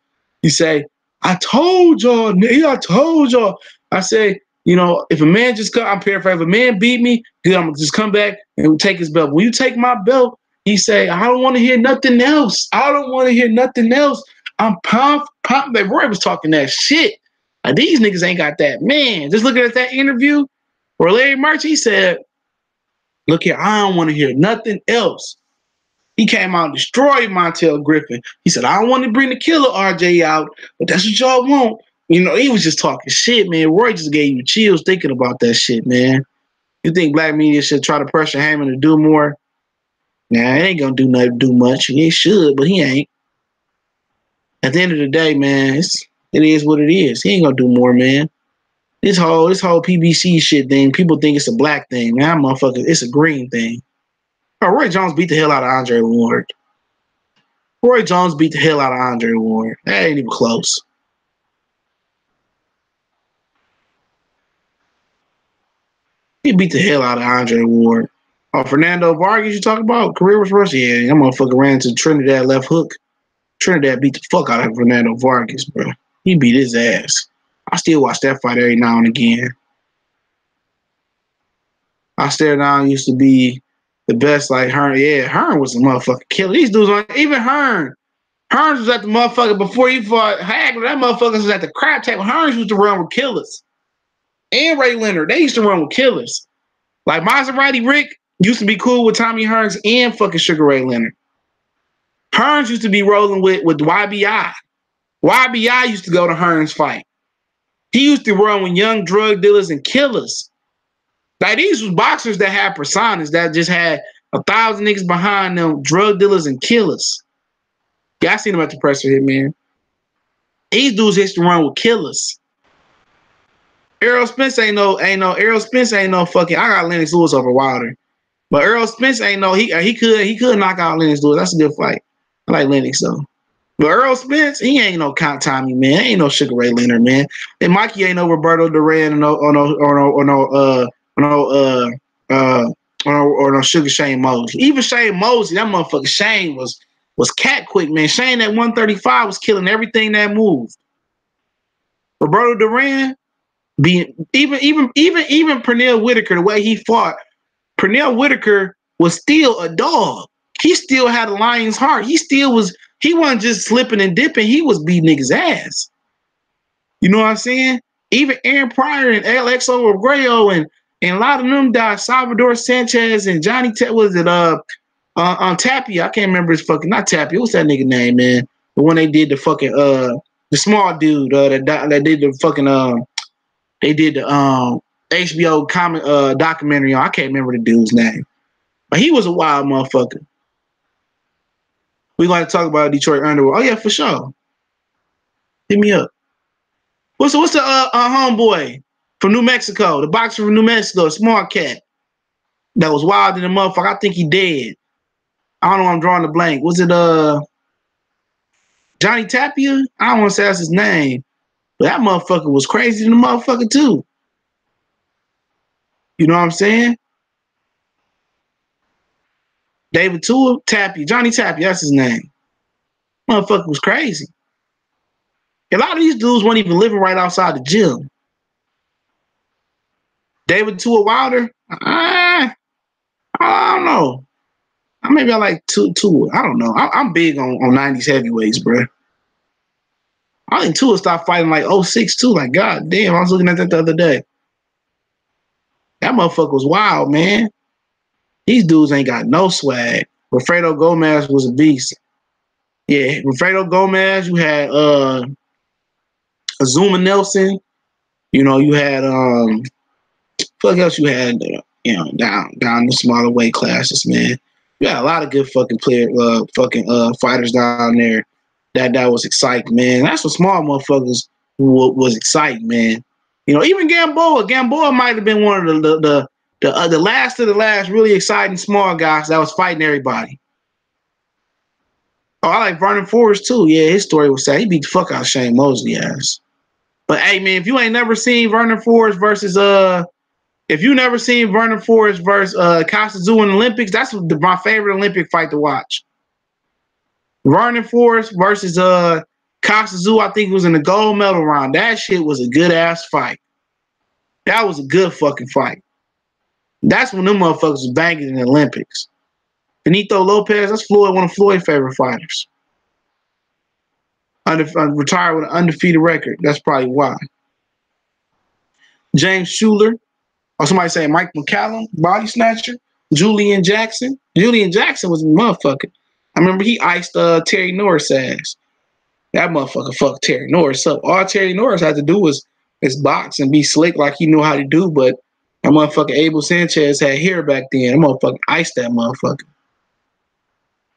he say, I told y'all, nigga, I told y'all. I say, you know, if a man just come, I'm paraphrasing, if a man beat me, good, I'm gonna just come back and take his belt. When you take my belt, he say, I don't want to hear nothing else. I don't want to hear nothing else. I'm pumped. Roy was talking that shit. Like, these niggas ain't got that. Man, just looking at that interview where Larry March, he said, look here, I don't want to hear nothing else. He came out and destroyed Montel Griffin. He said, I don't want to bring the killer RJ out, but that's what y'all want. You know, he was just talking shit, man. Roy just gave you chills thinking about that shit, man. You think black media should try to pressure Heyman to do more? Nah, he ain't gonna do much. He should, but he ain't. At the end of the day, man, it is what it is. He ain't gonna do more, man. This whole PBC shit thing, people think it's a black thing. Man, motherfucker, it's a green thing. Oh, Roy Jones beat the hell out of Andre Ward. Roy Jones beat the hell out of Andre Ward. That ain't even close. He beat the hell out of Andre Ward. Oh, Fernando Vargas, you talk about? Career was Russia. Yeah, that motherfucker ran into Trinidad left hook. Trinidad beat the fuck out of Fernando Vargas, bro. He beat his ass. I still watch that fight every now and again. I stare down used to be the best, like Hearn. Yeah, Hearn was a motherfucking killer. These dudes on even Hearn. Hearns was at the motherfucker before he fought Hagler. That motherfucker was at the crap table. Hearns used to run with killers. And Ray Leonard, they used to run with killers. Like Maserati Rick used to be cool with Tommy Hearns and fucking Sugar Ray Leonard. Hearns used to be rolling with YBI. YBI used to go to Hearns' fight. He used to run with young drug dealers and killers. Like, these was boxers that had personas that just had 1,000 niggas behind them, drug dealers and killers. Yeah, I seen him at the presser hit, man. These dudes used to run with killers. Errol Spence ain't no fucking. I got Lennox Lewis over Wilder, but Errol Spence ain't no. He could knock out Lennox Lewis. That's a good fight. I like Lennox though. But Errol Spence, he ain't no Count Tommy, man. Ain't no Sugar Ray Leonard, man. And Mikey ain't no Roberto Duran or no Sugar Shane Mosley. Even Shane Mosley, that motherfucker Shane was cat quick, man. Shane at 135 was killing everything that moved. Roberto Duran, even Pernell Whitaker, the way he fought, Pernell Whitaker was still a dog. He still had a lion's heart. He wasn't just slipping and dipping. He was beating niggas' ass. You know what I'm saying? Even Aaron Pryor and Alexo Abreu and a lot of them died. Salvador Sanchez and Johnny on Tapia. I can't remember his fucking, not Tapia. What's that nigga name, man? The one they did the fucking the small dude that did the fucking they did the HBO comic documentary on. I can't remember the dude's name, but he was a wild motherfucker. We going to talk about Detroit Underworld. Oh yeah, for sure. Hit me up. What's the homeboy from New Mexico? The boxer from New Mexico, small cat that was wild in the motherfucker. I think he dead. I don't know. I'm drawing the blank. Was it Johnny Tapia? I don't want to say that's his name, but that motherfucker was crazy than the motherfucker too. You know what I'm saying? David Tua, Tapia, Johnny Tapia, that's his name. Motherfucker was crazy. A lot of these dudes weren't even living right outside the gym. David Tua Wilder, I don't know. Maybe I like Tua. I don't know. I'm big on 90s heavyweights, bro. I think Tua stopped fighting like 06 too. Like, god damn, I was looking at that the other day. That motherfucker was wild, man. These dudes ain't got no swag. Wilfredo Gomez was a beast. Yeah, Wilfredo Gomez, you had Azuma Nelson, you know, you had what else you had, you know, down the smaller weight classes, man. You had a lot of good fucking fighters down there that was exciting, man. That's what small motherfuckers was exciting, man. You know, even Gamboa might have been one of the last of the last really exciting small guys that was fighting everybody. Oh, I like Vernon Forrest too. Yeah, his story was sad. He beat the fuck out of Shane Mosley ass. But hey, man, if you ain't never seen Vernon Forrest versus if you never seen Vernon Forrest versus Kasazu in the Olympics, that's my favorite Olympic fight to watch. Vernon Forrest versus Kasazu, I think it was in the gold medal round. That shit was a good ass fight. That was a good fucking fight. That's when them motherfuckers was banging in the Olympics. Benito Lopez, that's Floyd, one of Floyd's favorite fighters. Retired with an undefeated record. That's probably why. James Schuler, or somebody saying Mike McCallum, body snatcher. Julian Jackson. Julian Jackson was a motherfucker. I remember he iced Terry Norris' ass. That motherfucker fucked Terry Norris up. All Terry Norris had to do was box and be slick like he knew how to do, but that motherfucker Abel Sanchez had hair back then. That motherfucker iced that motherfucker.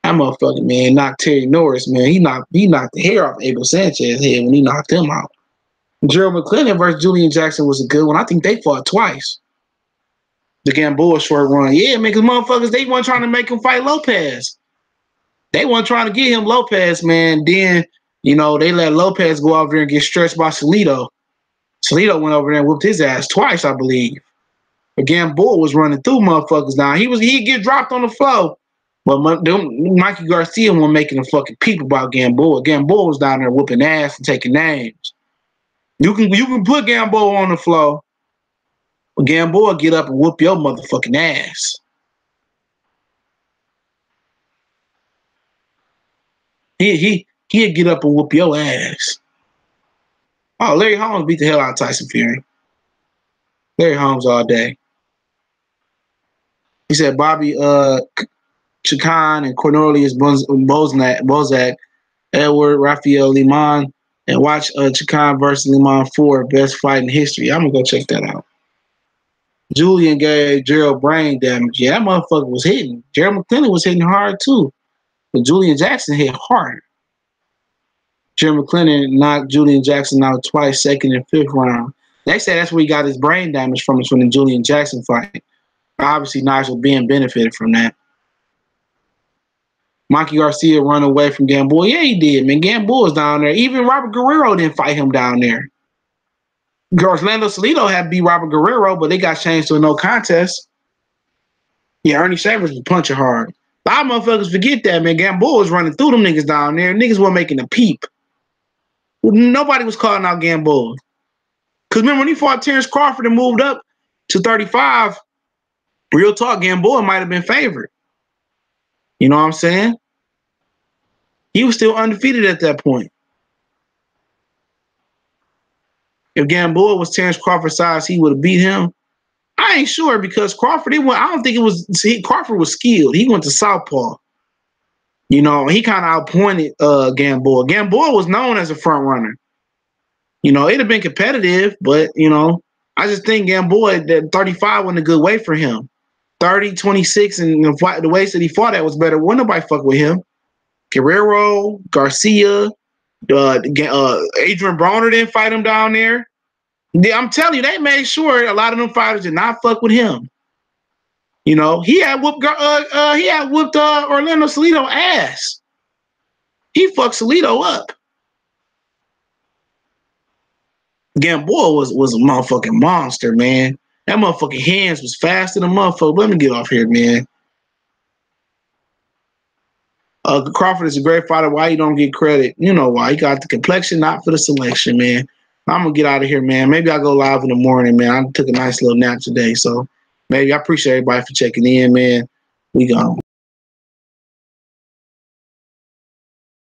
That motherfucker, man, knocked Terry Norris, man. He knocked the hair off Abel Sanchez's head when he knocked him out. Gerald McClellan versus Julian Jackson was a good one. I think they fought twice. The Gamboa short run. Yeah, man, because motherfuckers, they weren't trying to make him fight Lopez. They weren't trying to get him Lopez, man. Then, you know, they let Lopez go over there and get stretched by Salido. Salido went over there and whooped his ass twice, I believe. But Gamboa was running through motherfuckers down. He'd get dropped on the floor. But Mikey Garcia wasn't making a fucking peep about Gamboa. Gamboa was down there whooping ass and taking names. You can put Gamboa on the floor, but Gamboa get up and whoop your motherfucking ass. He'd get up and whoop your ass. Oh, Larry Holmes beat the hell out of Tyson Fury. Larry Holmes all day. He said Bobby Chacon and Cornelius Bozak, Edward Rafael Liman, and watch Chacon versus Liman 4, best fight in history. I'm going to go check that out. Julian gave Gerald brain damage. Yeah, that motherfucker was hitting. Gerald McClellan was hitting hard too. But Julian Jackson hit hard. Gerald McClellan knocked Julian Jackson out twice, second and fifth round. They say that's where he got his brain damage from the Julian Jackson fight. Obviously, Nigel Ben benefited from that. Mikey Garcia run away from Gamboa. Yeah, he did, man. Gamboa was down there. Even Robert Guerrero didn't fight him down there. Orlando Salido had beat Robert Guerrero, but they got changed to a no contest. Yeah, Ernie Savage was punching hard. A lot of motherfuckers forget that, man. Gamboa was running through them niggas down there. Niggas weren't making a peep. Nobody was calling out Gamboa. Because remember when he fought Terrence Crawford and moved up to 35, real talk, Gamboa might have been favored. You know what I'm saying? He was still undefeated at that point. If Gamboa was Terrence Crawford's size, he would have beat him. I ain't sure because Crawford, I don't think it was, Crawford was skilled. He went to southpaw. You know, he kind of outpointed Gamboa. Gamboa was known as a front runner. You know, it'd have been competitive, but, you know, I just think Gamboa, that 35 wasn't a good weight for him. 30, 26, and the weights that he fought at was better. Wouldn't nobody fuck with him. Guerrero, Garcia, Adrian Broner didn't fight him down there. I'm telling you, they made sure a lot of them fighters did not fuck with him. You know, he had whooped Orlando Salido ass. He fucked Salido up. Gamboa was a motherfucking monster, man. That motherfucking hands was faster than motherfucker. Let me get off here, man. Crawford is a great fighter. Why you don't get credit? You know why. He got the complexion, not for the selection, man. I'm going to get out of here, man. Maybe I'll go live in the morning, man. I took a nice little nap today. So maybe I appreciate everybody for checking in, man. We gone.